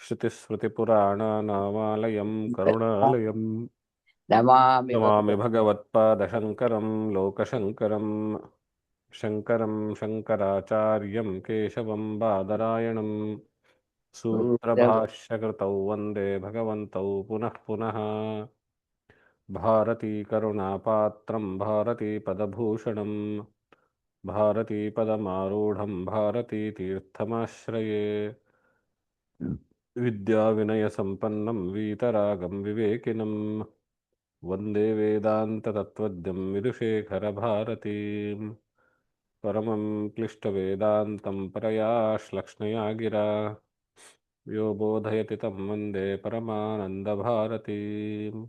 श्रुतिस्मृतिपुराणानामालयं करुणालयं नमामि नमामि भगवते। भगवत्पादशङ्करं लोकशङ्करं शङ्करं शङ्कराचार्यं केशवं बादरायणं सूत्रभाष्यकृतौ वन्दे भगवन्तौ पुनः पुनः भारतीकरुणापात्रं भारतीपदभूषणं भारतीपदमारूढं भारतीतीर्थमाश्रये विद्याविनयसम्पन्नं वीतरागं विवेकिनं वन्दे वेदान्ततत्त्वज्ञं विदुषेखरभारतीं परमं क्लिष्टवेदान्तं परया श्लक्ष्णया गिरा यो बोधयति तं वन्दे परमानन्दभारतीम्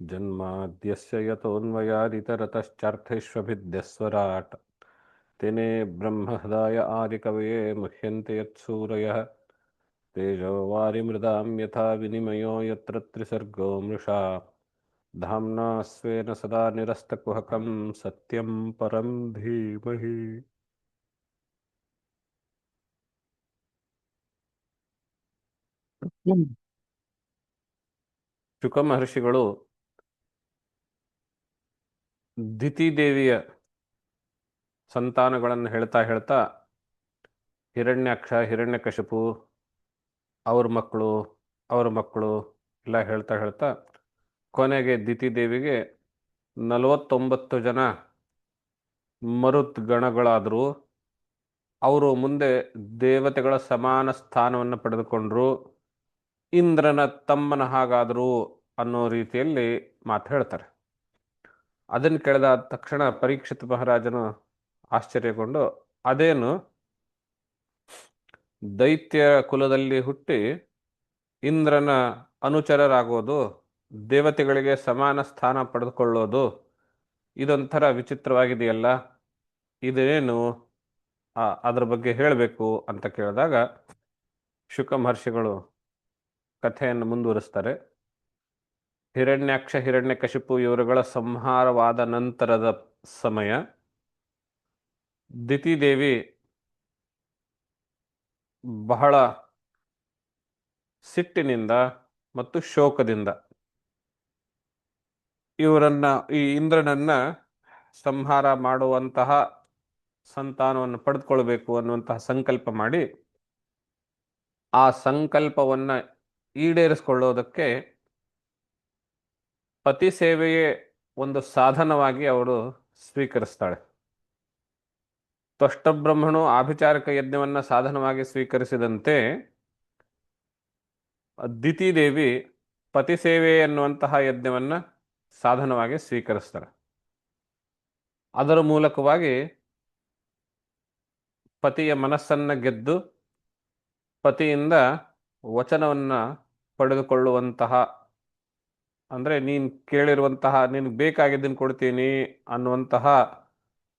जन्माद्यस्य यतोऽन्वयादितरतश्चार्थेष्वभिद्यस्वराट् तेने ब्रह्महृदाय आदिकवये मुह्यन्ते यत्सूरयः तेजो वारिमृदां यथा विनिमयो यत्र त्रिसर्गो मृषा धाम्ना स्वेन सदा निरस्तकुहकं सत्यं परं धीमहि ಶುಕ ಮಹರ್ಷಿಗಳು ದಿತಿ ದೇವಿಯ ಸಂತಾನಗಳನ್ನು ಹೇಳ್ತಾ ಹೇಳ್ತಾ ಹಿರಣ್ಯಾಕ್ಷ ಹಿರಣ್ಯಕಶಿಪು ಅವ್ರ ಮಕ್ಕಳು ಅವ್ರ ಮಕ್ಕಳು ಎಲ್ಲ ಹೇಳ್ತಾ ಹೇಳ್ತಾ ಕೊನೆಗೆ ದಿತಿ ದೇವಿಗೆ 49 ಜನ ಮರುತ್ ಗಣಗಳಾದರು. ಅವರು ಮುಂದೆ ದೇವತೆಗಳ ಸಮಾನ ಸ್ಥಾನವನ್ನು ಪಡೆದುಕೊಂಡ್ರು, ಇಂದ್ರನ ತಮ್ಮನ ಹಾಗಾದರು ಅನ್ನೋ ರೀತಿಯಲ್ಲಿ ಮಾತು ಹೇಳ್ತಾರೆ. ಅದನ್ನು ಕೇಳಿದ ತಕ್ಷಣ ಪರೀಕ್ಷಿತ್ ಮಹಾರಾಜನು ಆಶ್ಚರ್ಯಗೊಂಡು, ಅದೇನು ದೈತ್ಯ ಕುಲದಲ್ಲಿ ಹುಟ್ಟಿ ಇಂದ್ರನ ಅನುಚರರಾಗೋದು, ದೇವತೆಗಳಿಗೆ ಸಮಾನ ಸ್ಥಾನ ಪಡೆದುಕೊಳ್ಳೋದು, ಇದೊಂಥರ ವಿಚಿತ್ರವಾಗಿದೆಯಲ್ಲ, ಇದೇನು ಅದ್ರ ಬಗ್ಗೆ ಹೇಳಬೇಕು ಅಂತ ಕೇಳಿದಾಗ ಶುಕ ಮಹರ್ಷಿಗಳು ಕಥೆಯನ್ನು ಮುಂದುವರಿಸ್ತಾರೆ. ಹಿರಣ್ಯಾಕ್ಷ ಹಿರಣ್ಯಕಶಿಪು ಇವರುಗಳ ಸಂಹಾರವಾದ ನಂತರದ ಸಮಯ. ದಿತಿದೇವಿ ಬಹಳ ಸಿಟ್ಟಿನಿಂದ ಮತ್ತು ಶೋಕದಿಂದ ಇವರನ್ನ, ಈ ಇಂದ್ರನನ್ನ ಸಂಹಾರ ಮಾಡುವಂತಹ ಸಂತಾನವನ್ನು ಪಡೆದುಕೊಳ್ಬೇಕು ಅನ್ನುವಂತಹ ಸಂಕಲ್ಪ ಮಾಡಿ ಆ ಸಂಕಲ್ಪವನ್ನ ಈಡೇರಿಸಿಕೊಳ್ಳೋದಕ್ಕೆ ಪತಿ ಸೇವೆಯೇ ಒಂದು ಸಾಧನವಾಗಿ ಅವಳು ಸ್ವೀಕರಿಸ್ತಾಳೆ. ತ್ವಷ್ಟಬ್ರಹ್ಮಣು ಆಭಿಚಾರಿಕ ಯಜ್ಞವನ್ನ ಸಾಧನವಾಗಿ ಸ್ವೀಕರಿಸಿದಂತೆ ದಿತಿದೇವಿ ಪತಿ ಸೇವೆ ಎನ್ನುವಂತಹ ಯಜ್ಞವನ್ನ ಸಾಧನವಾಗಿ ಸ್ವೀಕರಿಸ್ತಾರೆ. ಅದರ ಮೂಲಕವಾಗಿ ಪತಿಯ ಮನಸ್ಸನ್ನ ಗೆದ್ದು ಪತಿಯಿಂದ ವಚನವನ್ನ ಪಡೆದುಕೊಳ್ಳುವಂತಹ, ಅಂದರೆ ನೀನು ಕೇಳಿರುವಂತಹ, ನಿನಗೆ ಬೇಕಾಗಿದ್ದನ್ನು ಕೊಡ್ತೀನಿ ಅನ್ನುವಂತಹ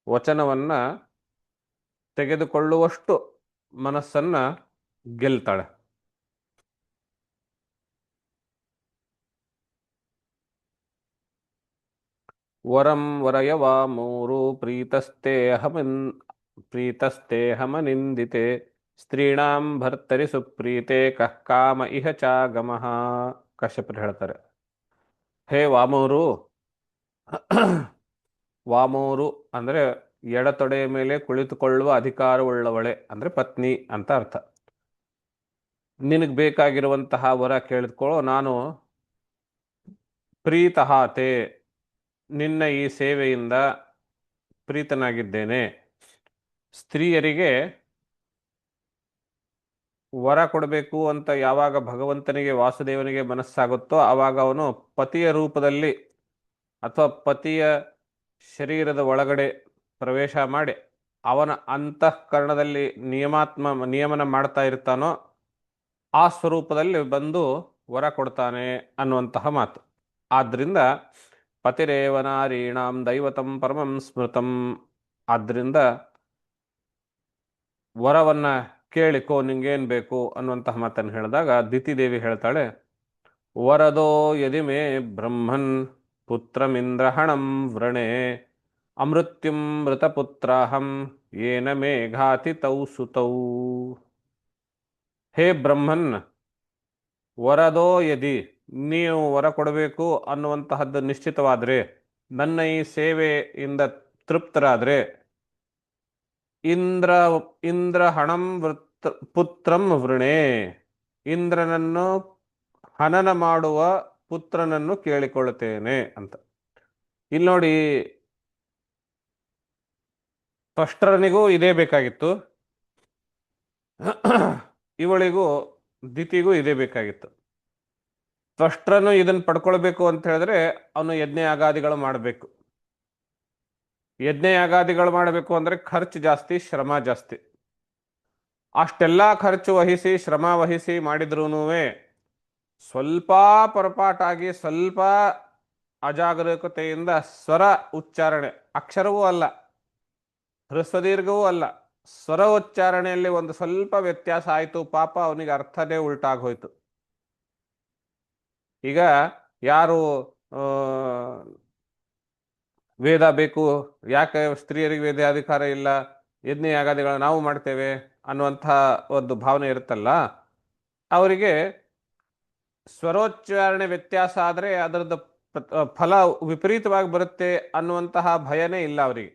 ವಚನವನ್ನ ತೆಗೆದುಕೊಳ್ಳುವಷ್ಟು ಮನಸ್ಸನ್ನ ಗೆಲ್ತಾಳೆ. ವರಂ ವರಯವ ಮೂರು ಪ್ರೀತಸ್ತೇಹಮನಿಂದಿತೆ ಸ್ತ್ರೀಣಾಂ ಭರ್ತರಿ ಸುಪ್ರೀತೆ ಕಃ ಕಾಮ ಇಹ ಚಾಗಮಃ. ಕಶ್ಯಪರು ಹೇಳ್ತಾರೆ, ಹೇ ವಾಮೂರು, ವಾಮೂರು ಅಂದರೆ ಎಡತೊಡೆಯ ಮೇಲೆ ಕುಳಿತುಕೊಳ್ಳುವ ಅಧಿಕಾರವುಳ್ಳವಳೆ, ಅಂದರೆ ಪತ್ನಿ ಅಂತ ಅರ್ಥ. ನಿನಗೆ ಬೇಕಾಗಿರುವಂತಹ ವರ ಕೇಳಿದ್ಕೊಳ್ಳೋ, ನಾನು ಪ್ರೀತಹಾತೆ, ನಿನ್ನ ಈ ಸೇವೆಯಿಂದ ಪ್ರೀತನಾಗಿದ್ದೇನೆ. ಸ್ತ್ರೀಯರಿಗೆ ವರ ಕೊಡಬೇಕು ಅಂತ ಯಾವಾಗ ಭಗವಂತನಿಗೆ ವಾಸುದೇವನಿಗೆ ಮನಸ್ಸಾಗುತ್ತೋ ಆವಾಗ ಅವನು ಪತಿಯ ರೂಪದಲ್ಲಿ ಅಥವಾ ಪತಿಯ ಶರೀರದ ಒಳಗಡೆ ಪ್ರವೇಶ ಮಾಡಿ ಅವನ ಅಂತಃಕರಣದಲ್ಲಿ ನಿಯಮನ ಮಾಡ್ತಾ ಇರ್ತಾನೋ ಆ ಸ್ವರೂಪದಲ್ಲಿ ಬಂದು ವರ ಕೊಡ್ತಾನೆ ಅನ್ನುವಂತಹ ಮಾತು. ಆದ್ದರಿಂದ ಪತಿರೇವನಾರೀಣಾಂ ದೈವತಂ ಪರಮಂ ಸ್ಮೃತಂ. ಆದ್ದರಿಂದ ವರವನ್ನ ಕೇಳಿಕೋ, ನಿಂಗೇನು ಬೇಕು ಅನ್ನುವಂತಹ ಮಾತನ್ನು ಹೇಳಿದಾಗ ದಿತಿದೇವಿ ಹೇಳ್ತಾಳೆ, ವರದೋ ಯದಿ ಮೇ ಬ್ರಹ್ಮನ್ ಪುತ್ರಮಿಂದ್ರಹಣಂ ವ್ರಣೆ ಅಮೃತ್ಯುಂ ಮೃತಪುತ್ರಾಹಂ ಏನ ಮೇ ಘಾತಿತೌ ಸುತೌ. ಹೇ ಬ್ರಹ್ಮನ್, ವರದೋ ಯದಿ, ನೀವು ವರ ಕೊಡಬೇಕು ಅನ್ನುವಂತಹದ್ದು ನಿಶ್ಚಿತವಾದರೆ, ನನ್ನ ಈ ಸೇವೆಯಿಂದ ತೃಪ್ತರಾದರೆ, ಇಂದ್ರ ಇಂದ್ರ ಹಣಂ ಪುತ್ರಂ ವೃಣೆ, ಇಂದ್ರನನ್ನು ಹನನ ಮಾಡುವ ಪುತ್ರನನ್ನು ಕೇಳಿಕೊಳ್ಳುತ್ತೇನೆ ಅಂತ. ಇಲ್ಲಿ ನೋಡಿ, ತ್ವಷ್ಟರನಿಗೂ ಇದೇ ಬೇಕಾಗಿತ್ತು, ಇವಳಿಗೂ ದಿತಿಗೂ ಇದೇ ಬೇಕಾಗಿತ್ತು. ತ್ವಷ್ಟರನು ಇದನ್ನು ಪಡ್ಕೊಳ್ಬೇಕು ಅಂತ ಹೇಳಿದ್ರೆ ಅವನು ಯಜ್ಞಯಾಗಾದಿಗಳು ಮಾಡಬೇಕು. ಯಜ್ಞಯಾಗಾದಿಗಳು ಮಾಡಬೇಕು ಅಂದ್ರೆ ಖರ್ಚು ಜಾಸ್ತಿ, ಶ್ರಮ ಜಾಸ್ತಿ. ಅಷ್ಟೆಲ್ಲ ಖರ್ಚು ವಹಿಸಿ ಶ್ರಮ ವಹಿಸಿ ಮಾಡಿದ್ರೂ ಸ್ವಲ್ಪ ಪರಪಾಟಾಗಿ, ಸ್ವಲ್ಪ ಅಜಾಗರೂಕತೆಯಿಂದ ಸ್ವರ ಉಚ್ಚಾರಣೆ, ಅಕ್ಷರವೂ ಅಲ್ಲ, ಹ್ರಸ್ವದೀರ್ಘವೂ ಅಲ್ಲ, ಸ್ವರ ಉಚ್ಚಾರಣೆಯಲ್ಲಿ ಒಂದು ಸ್ವಲ್ಪ ವ್ಯತ್ಯಾಸ ಆಯಿತು, ಪಾಪ ಅವನಿಗೆ ಅರ್ಥನೇ ಉಲ್ಟಾಗೋಯ್ತು. ಈಗ ಯಾರು ವೇದ ಬೇಕು, ಯಾಕೆ ಸ್ತ್ರೀಯರಿಗೆ ವೇದ ಅಧಿಕಾರ ಇಲ್ಲ, ಯಜ್ಞ ಯಾಗಾದಿಗಳು ನಾವು ಮಾಡ್ತೇವೆ ಅನ್ನುವಂಥ ಒಂದು ಭಾವನೆ ಇರುತ್ತಲ್ಲ, ಅವರಿಗೆ ಸ್ವರೋಚ್ಚಾರಣೆ ವ್ಯತ್ಯಾಸ ಆದರೆ ಅದರದ್ದು ಫಲ ವಿಪರೀತವಾಗಿ ಬರುತ್ತೆ ಅನ್ನುವಂತಹ ಭಯನೇ ಇಲ್ಲ ಅವರಿಗೆ.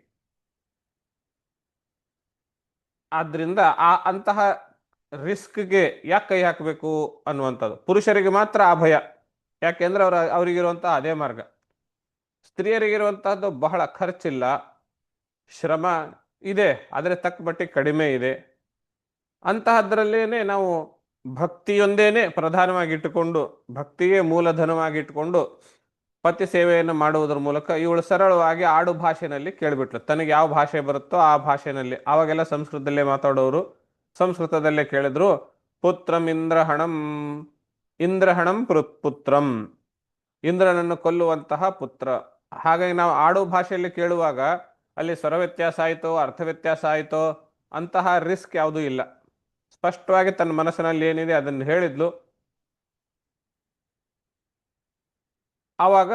ಆದ್ರಿಂದ ಅಂತಹ ರಿಸ್ಕ್ಗೆ ಯಾಕೆ ಕೈ ಹಾಕಬೇಕು ಅನ್ನುವಂಥದ್ದು. ಪುರುಷರಿಗೆ ಮಾತ್ರ ಆ ಭಯ, ಯಾಕೆಂದ್ರೆ ಅವರಿಗಿರುವಂತಹ ಅದೇ ಮಾರ್ಗ. ಸ್ತ್ರೀಯರಿಗಿರುವಂತಹದ್ದು ಬಹಳ ಖರ್ಚಿಲ್ಲ, ಶ್ರಮ ಇದೆ, ಆದರೆ ತಕ್ಕ ಮಟ್ಟಿಗೆ ಕಡಿಮೆ ಇದೆ. ಅಂತಹದ್ರಲ್ಲೇನೆ ನಾವು ಭಕ್ತಿಯೊಂದೇನೆ ಪ್ರಧಾನವಾಗಿಟ್ಟುಕೊಂಡು, ಭಕ್ತಿಯೇ ಮೂಲಧನವಾಗಿಟ್ಟುಕೊಂಡು ಪತಿ ಸೇವೆಯನ್ನು ಮಾಡುವುದರ ಮೂಲಕ ಇವಳು ಸರಳವಾಗಿ ಆಡು ಭಾಷೆನಲ್ಲಿ ಕೇಳಿಬಿಟ್ಲು. ತನಗೆ ಯಾವ ಭಾಷೆ ಬರುತ್ತೋ ಆ ಭಾಷೆನಲ್ಲಿ, ಆವಾಗೆಲ್ಲ ಸಂಸ್ಕೃತದಲ್ಲೇ ಮಾತಾಡೋರು, ಸಂಸ್ಕೃತದಲ್ಲೇ ಕೇಳಿದ್ರು. ಪುತ್ರಂ ಇಂದ್ರಹಣಂ, ಇಂದ್ರಹಣಂ ಪುತ್ರಂ, ಇಂದ್ರನನ್ನು ಕೊಲ್ಲುವಂತಹ ಪುತ್ರ. ಹಾಗಾಗಿ ನಾವು ಆಡು ಭಾಷೆಯಲ್ಲಿ ಕೇಳುವಾಗ ಅಲ್ಲಿ ಸ್ವರ ವ್ಯತ್ಯಾಸ ಆಯಿತೋ, ಅರ್ಥ ವ್ಯತ್ಯಾಸ ಆಯಿತೋ ಅಂತಹ ರಿಸ್ಕ್ ಯಾವುದೂ ಇಲ್ಲ. ಸ್ಪಷ್ಟವಾಗಿ ತನ್ನ ಮನಸ್ಸಿನಲ್ಲಿ ಏನಿದೆ ಅದನ್ನು ಹೇಳಿದ್ಲು. ಆವಾಗ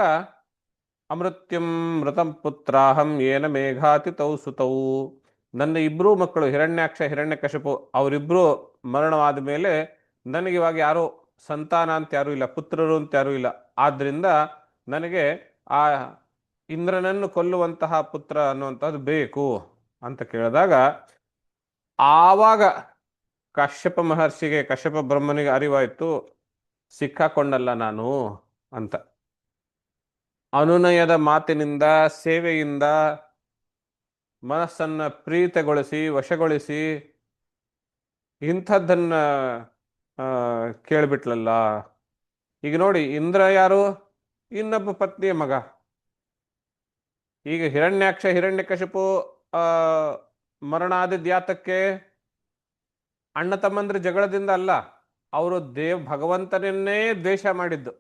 ಅಮೃತ್ಯುಂ ಮೃತಂ ಪುತ್ರಾಹಂ ಏನ ಮೇಘಾತಿತೌ ಸುತೌ, ನನ್ನ ಇಬ್ಬರೂ ಮಕ್ಕಳು ಹಿರಣ್ಯಾಕ್ಷ ಹಿರಣ್ಯಕಶಿಪು ಅವರಿಬ್ಬರು ಮರಣವಾದ ಮೇಲೆ ನನಗೆ ಇವಾಗ ಯಾರು ಸಂತಾನ ಅಂತ ಯಾರೂ ಇಲ್ಲ, ಪುತ್ರರು ಅಂತ ಯಾರೂ ಇಲ್ಲ. ಆದ್ರಿಂದ ನನಗೆ ಆ ಇಂದ್ರನನ್ನು ಕೊಲ್ಲುವಂತಹ ಪುತ್ರ ಅನ್ನುವಂಥದ್ದು ಬೇಕು ಅಂತ ಕೇಳಿದಾಗ, ಆವಾಗ ಕಶ್ಯಪ ಮಹರ್ಷಿಗೆ, ಕಶ್ಯಪ ಬ್ರಹ್ಮನಿಗೆ ಅರಿವಾಯ್ತು, ಸಿಕ್ಕಾಕೊಂಡಲ್ಲ ನಾನು ಅಂತ. ಅನುನಯದ ಮಾತಿನಿಂದ, ಸೇವೆಯಿಂದ ಮನಸ್ಸನ್ನ ಪ್ರೀತಗೊಳಿಸಿ ವಶಗೊಳಿಸಿ ಇಂಥದ್ದನ್ನ ಕೇಳಿಬಿಟ್ಲಲ್ಲ. ಈಗ ನೋಡಿ, ಇಂದ್ರ ಯಾರು? ಇನ್ನೊಬ್ಬ ಪತ್ನಿಯ ಮಗ. ಈಗ ಹಿರಣ್ಯಾಕ್ಷ ಹಿರಣ್ಯಕಶಿಪು ಮರಣ ಆದಿದ್ದ ಯಾತಕ್ಕೆ? ಅಣ್ಣ ತಮ್ಮಂದ್ರ ಜಗಳದಿಂದ ಅಲ್ಲ, ಅವರು ಭಗವಂತನನ್ನೇ ದ್ವೇಷ ಮಾಡಿದ್ದು,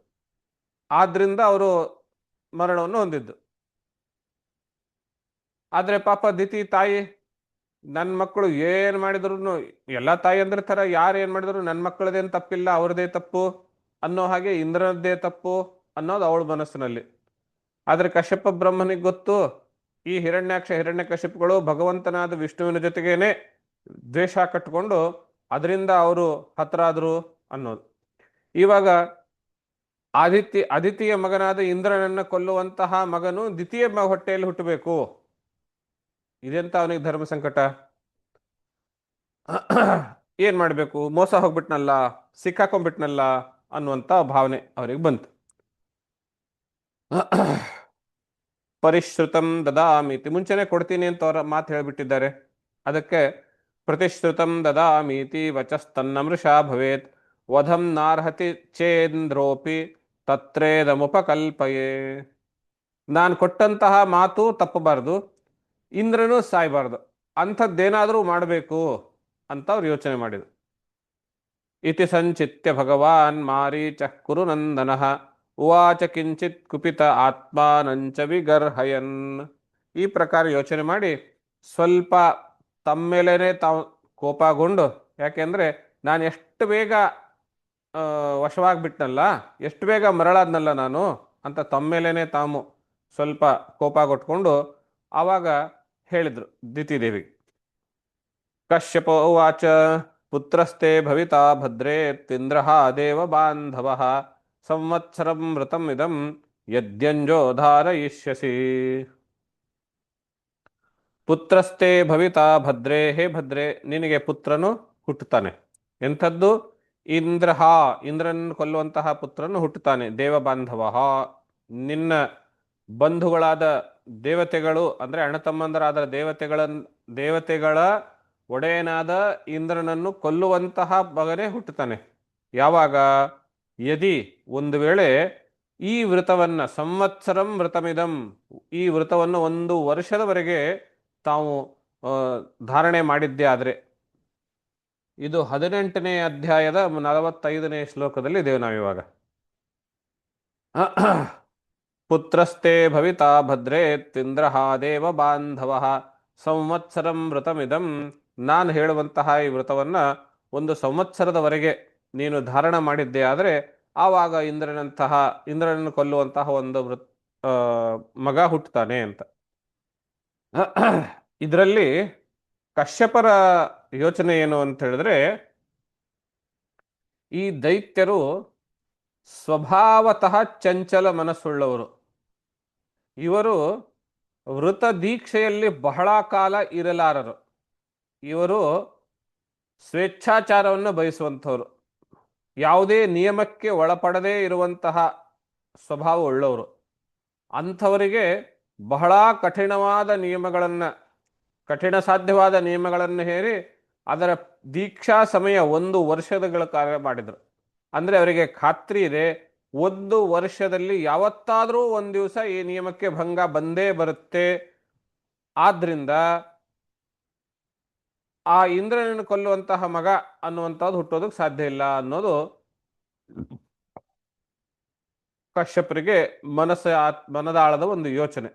ಆದ್ರಿಂದ ಅವರು ಮರಣವನ್ನು ಹೊಂದಿದ್ದು. ಆದ್ರೆ ಪಾಪ ದಿತಿ ತಾಯಿ, ನನ್ನ ಮಕ್ಕಳು ಏನ್ ಮಾಡಿದ್ರು, ಎಲ್ಲ ತಾಯಿ ಅಂದ್ರೆ ತರ ಯಾರು ಏನ್ ಮಾಡಿದ್ರು ನನ್ನ ಮಕ್ಕಳದೇನು ತಪ್ಪಿಲ್ಲ, ಅವ್ರದೇ ತಪ್ಪು ಅನ್ನೋ ಹಾಗೆ ಇಂದ್ರನದ್ದೇ ತಪ್ಪು ಅನ್ನೋದು ಅವಳ ಮನಸ್ಸಿನಲ್ಲಿ. ಆದ್ರೆ ಕಶ್ಯಪ ಬ್ರಹ್ಮನಿಗೆ ಗೊತ್ತು, ಈ ಹಿರಣ್ಯಾಕ್ಷ ಹಿರಣ್ಯಕಶಿಪುಗಳು ಭಗವಂತನಾದ ವಿಷ್ಣುವಿನ ಜೊತೆಗೇನೆ ದ್ವೇಷ ಕಟ್ಟಿಕೊಂಡು ಅದರಿಂದ ಅವರು ಹತರಾದ್ರು ಅನ್ನೋದು. ಇವಾಗ ಅದಿತಿಯ ಮಗನಾದ ಇಂದ್ರನನ್ನ ಕೊಲ್ಲುವಂತಹ ಮಗನು ದ್ವಿತೀಯ ಹೊಟ್ಟೆಯಲ್ಲಿ ಹುಟ್ಟಬೇಕು. ಇದೆಂತ ಅವನಿಗೆ ಧರ್ಮ ಸಂಕಟ. ಏನ್ ಮಾಡ್ಬೇಕು, ಮೋಸ ಹೋಗ್ಬಿಟ್ನಲ್ಲ, ಸಿಕ್ಕಾಕೊಂಡ್ಬಿಟ್ನಲ್ಲ ಅನ್ನುವಂತ ಭಾವನೆ ಅವರಿಗೆ ಬಂತು. ಪರಿಶ್ರುತಂ ದದಾಮೀತಿ, ಮುಂಚೆನೆ ಕೊಡ್ತೀನಿ ಅಂತ ಅವರ ಮಾತು ಹೇಳಿಬಿಟ್ಟಿದ್ದಾರೆ. ಅದಕ್ಕೆ ಪ್ರತಿಶ್ರುತಂ ದದಾಮೀತಿ ವಚಸ್ತನ್ನಮೃಷಾ ಭವೇತ್ ವಧಂ ನಾರ್ಹತಿ ಚೇಂದ್ರೋಪಿ ತತ್ರೇದಮುಪಕಲ್ಪಯೇ. ನಾನು ಕೊಟ್ಟಂತಹ ಮಾತು ತಪ್ಪಬಾರ್ದು, ಇಂದ್ರನೂ ಸಾಯಬಾರ್ದು, ಅಂಥದ್ದೇನಾದರೂ ಮಾಡಬೇಕು ಅಂತ ಅವ್ರು ಯೋಚನೆ ಮಾಡಿದ್ರು. ಇತಿ ಸಂಚಿತ್ಯ ಭಗವಾನ್ ಮಾರೀಚ ಕುರುನಂದನಃ ಉವಾಚ ಕಿಂಚಿತ್ ಕುಪಿತ ಆತ್ಮಾನಂಚ ವಿಗರ್ಹಯನ್. ಈ ಪ್ರಕಾರ ಯೋಚನೆ ಮಾಡಿ ಸ್ವಲ್ಪ ತಮ್ಮೇಲೇನೆ ತಾವು ಕೋಪಗೊಂಡು, ಯಾಕೆಂದ್ರೆ ನಾನು ಎಷ್ಟು ಬೇಗ ವಶವಾಗಿಬಿಟ್ನಲ್ಲ, ಎಷ್ಟು ಬೇಗ ಮರಳಾದ್ನಲ್ಲ ನಾನು ಅಂತ ತಮ್ಮೇಲೇನೆ ತಾವು ಸ್ವಲ್ಪ ಕೋಪ ಕೊಟ್ಕೊಂಡು ಆವಾಗ ಹೇಳಿದ್ರು ದಿತಿದೇವಿ. ಕಶ್ಯಪ ಉವಾಚ ಪುತ್ರಸ್ತೆ ಭವಿತಾ ಭದ್ರೇ ತೀಂದ್ರಃ ದೇವ ಬಾಂಧವಃ ಸಂವತ್ಸರಂ ಮೃತಂ ಇದಂ ಯದ್ಯಂಜೋ ಧಾರಯಿಷ್ಯಸಿ. ಪುತ್ರಸ್ತೆ ಭವಿತಾ ಭದ್ರೇ, ಹೇ ಭದ್ರೇ, ನಿನಗೆ ಪುತ್ರನು ಹುಟ್ಟುತ್ತಾನೆ. ಎಂಥದ್ದು? ಇಂದ್ರಃ, ಇಂದ್ರನನ್ನು ಕೊಲ್ಲುವಂತಹ ಪುತ್ರನು ಹುಟ್ಟುತ್ತಾನೆ. ದೇವ ಬಾಂಧವ, ನಿನ್ನ ಬಂಧುಗಳಾದ ದೇವತೆಗಳು ಅಂದರೆ ಅಣ್ಣತಮ್ಮಂದರಾದ ದೇವತೆಗಳ ಒಡೆಯನಾದ ಇಂದ್ರನನ್ನು ಕೊಲ್ಲುವಂತಹ ಮಗನೇ ಹುಟ್ಟುತ್ತಾನೆ. ಯಾವಾಗ? ಯದಿ, ಒಂದು ವೇಳೆ ಈ ವೃತವನ್ನು ಸಂವತ್ಸರಂ ವೃತಮಿದಂ, ಈ ವೃತವನ್ನು 1 ವರ್ಷದವರೆಗೆ ತಾವು ಧಾರಣೆ ಮಾಡಿದ್ದೇ ಆದರೆ. ಇದು 18ನೇ ಅಧ್ಯಾಯದ 45ನೇ ಶ್ಲೋಕದಲ್ಲಿ ಇದ್ದೇವೆ ನಾವಿವಾಗ. ಪುತ್ರಸ್ತೆ ಭವಿತಾ ಭದ್ರೇ ತೀಂದ್ರಃ ದೇವ ಬಾಂಧವಃ ಸಂವತ್ಸರಂ ವೃತಮಿದಂ. ನಾನು ಹೇಳುವಂತಹ ಈ ವೃತವನ್ನು 1 ಸಂವತ್ಸರದವರೆಗೆ ನೀನು ಧಾರಣ ಮಾಡಿದ್ದೇ ಆದರೆ ಆವಾಗ ಇಂದ್ರನನ್ನು ಕೊಲ್ಲುವಂತಹ ಒಂದು ಮಗ ಹುಟ್ಟುತ್ತಾನೆ ಅಂತ. ಇದರಲ್ಲಿ ಕಶ್ಯಪರ ಯೋಚನೆ ಏನು ಅಂತ ಹೇಳಿದ್ರೆ, ಈ ದೈತ್ಯರು ಸ್ವಭಾವತಃ ಚಂಚಲ ಮನಸ್ಸುಳ್ಳವರು. ಇವರು ವೃತ ದೀಕ್ಷೆಯಲ್ಲಿ ಬಹಳ ಕಾಲ ಇರಲಾರರು. ಇವರು ಸ್ವೇಚ್ಛಾಚಾರವನ್ನು ಬಯಸುವಂಥವ್ರು, ಯಾವುದೇ ನಿಯಮಕ್ಕೆ ಒಳಪಡದೇ ಇರುವಂತಹ ಸ್ವಭಾವ ಉಳ್ಳವರು. ಅಂಥವರಿಗೆ ಬಹಳ ಕಠಿಣ ಸಾಧ್ಯವಾದ ನಿಯಮಗಳನ್ನು ಹೇರಿ ಅದರ ದೀಕ್ಷಾ ಸಮಯ 1 ವರ್ಷಗಳ ಕಾಲ ಮಾಡಿದರು. ಅಂದರೆ ಅವರಿಗೆ ಖಾತ್ರಿ ಇದೆ, 1 ವರ್ಷದಲ್ಲಿ ಯಾವತ್ತಾದರೂ ಒಂದು ದಿವಸ ಈ ನಿಯಮಕ್ಕೆ ಭಂಗ ಬಂದೇ ಬರುತ್ತೆ. ಆದ್ರಿಂದ ಆ ಇಂದ್ರನನ್ನು ಕೊಲ್ಲುವಂತಹ ಮಗ ಅನ್ನುವಂಥದ್ದು ಹುಟ್ಟೋದಕ್ಕೆ ಸಾಧ್ಯ ಇಲ್ಲ ಅನ್ನೋದು ಕಶ್ಯಪರಿಗೆ ಮನದಾಳದ ಒಂದು ಯೋಚನೆ.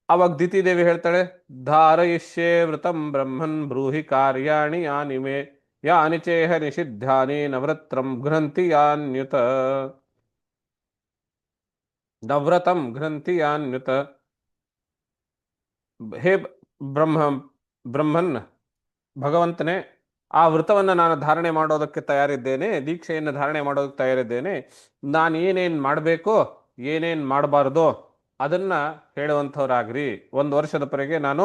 ಅವಾಗ ದಿತಿದೇವಿ ಹೇಳ್ತಾಳೆ, ಧಾರಯಿಷ್ಯೇ ವೃತಂ ಬ್ರಹ್ಮನ್ ಬ್ರೂಹಿ ಕಾರ್ಯಾಣಿ ಯಾನಿ ಮೇ ಯಾನಿ ಚೇಹ ನಿಷಿದ್ಧಾನಿ ನವೃತ್ರಂ ಘ್ರಂಥಿ ಯಾನ್ಯುತ. ನವ್ರತಂ ಘ್ರಂಥಿ ಯಾನ್ಯುತ. ಹೇ ಬ್ರಹ್ಮನ್, ಭಗವಂತನೇ, ಆ ವೃತವನ್ನು ನಾನು ಧಾರಣೆ ಮಾಡೋದಕ್ಕೆ ತಯಾರಿದ್ದೇನೆ, ದೀಕ್ಷೆಯನ್ನು ಧಾರಣೆ ಮಾಡೋದಕ್ಕೆ ತಯಾರಿದ್ದೇನೆ. ನಾನು ಏನೇನು ಮಾಡಬೇಕೋ ಏನೇನು ಮಾಡಬಾರ್ದೋ ಅದನ್ನು ಹೇಳುವಂಥವ್ರಾಗ್ರಿ. 1 ವರ್ಷದವರೆಗೆ ನಾನು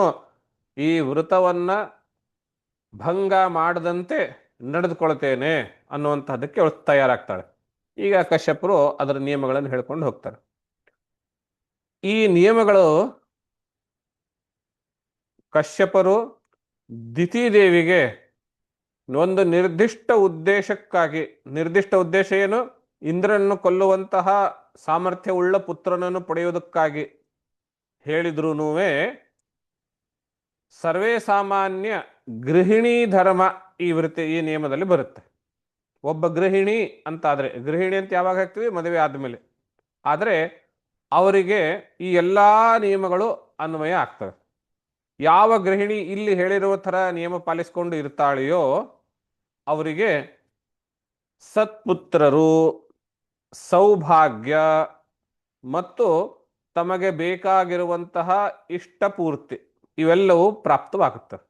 ಈ ವೃತವನ್ನು ಭಂಗ ಮಾಡದಂತೆ ನಡೆದುಕೊಳ್ತೇನೆ ಅನ್ನುವಂಥದ್ದಕ್ಕೆ ಅವಳು ತಯಾರಾಗ್ತಾಳೆ. ಈಗ ಕಶ್ಯಪರು ಅದರ ನಿಯಮಗಳನ್ನು ಹೇಳ್ಕೊಂಡು ಹೋಗ್ತಾರೆ. ಈ ನಿಯಮಗಳು ಕಶ್ಯಪರು ದಿತಿದೇವಿಗೆ ಒಂದು ನಿರ್ದಿಷ್ಟ ಉದ್ದೇಶಕ್ಕಾಗಿ, ನಿರ್ದಿಷ್ಟ ಉದ್ದೇಶ ಏನು? ಇಂದ್ರನನ್ನು ಕೊಲ್ಲುವಂತಹ ಸಾಮರ್ಥ್ಯವುಳ್ಳ ಪುತ್ರನನ್ನು ಪಡೆಯುವುದಕ್ಕಾಗಿ ಹೇಳಿದ್ರೂ ಸರ್ವೇ ಸಾಮಾನ್ಯ ಗೃಹಿಣಿ ಧರ್ಮ ಈ ನಿಯಮದಲ್ಲಿ ಬರುತ್ತೆ. ಒಬ್ಬ ಗೃಹಿಣಿ ಅಂತಾದರೆ, ಗೃಹಿಣಿ ಅಂತ ಯಾವಾಗ ಹಾಕ್ತೀವಿ? ಮದುವೆ ಆದಮೇಲೆ. ಆದರೆ ಅವರಿಗೆ ಈ ಎಲ್ಲ ನಿಯಮಗಳು ಅನ್ವಯ ಆಗ್ತವೆ. ಯಾವ ಗೃಹಿಣಿ ಇಲ್ಲಿ ಹೇಳಿರುವ ಥರ ನಿಯಮ ಪಾಲಿಸಿಕೊಂಡು ಇರ್ತಾಳೆಯೋ ಅವರಿಗೆ ಸತ್ಪುತ್ರರು, ಸೌಭಾಗ್ಯ ಮತ್ತು ತಮಗೆ ಬೇಕಾಗಿರುವಂತಹ ಇಷ್ಟಪೂರ್ತಿ ಇವೆಲ್ಲವೂ ಪ್ರಾಪ್ತವಾಗುತ್ತವೆ.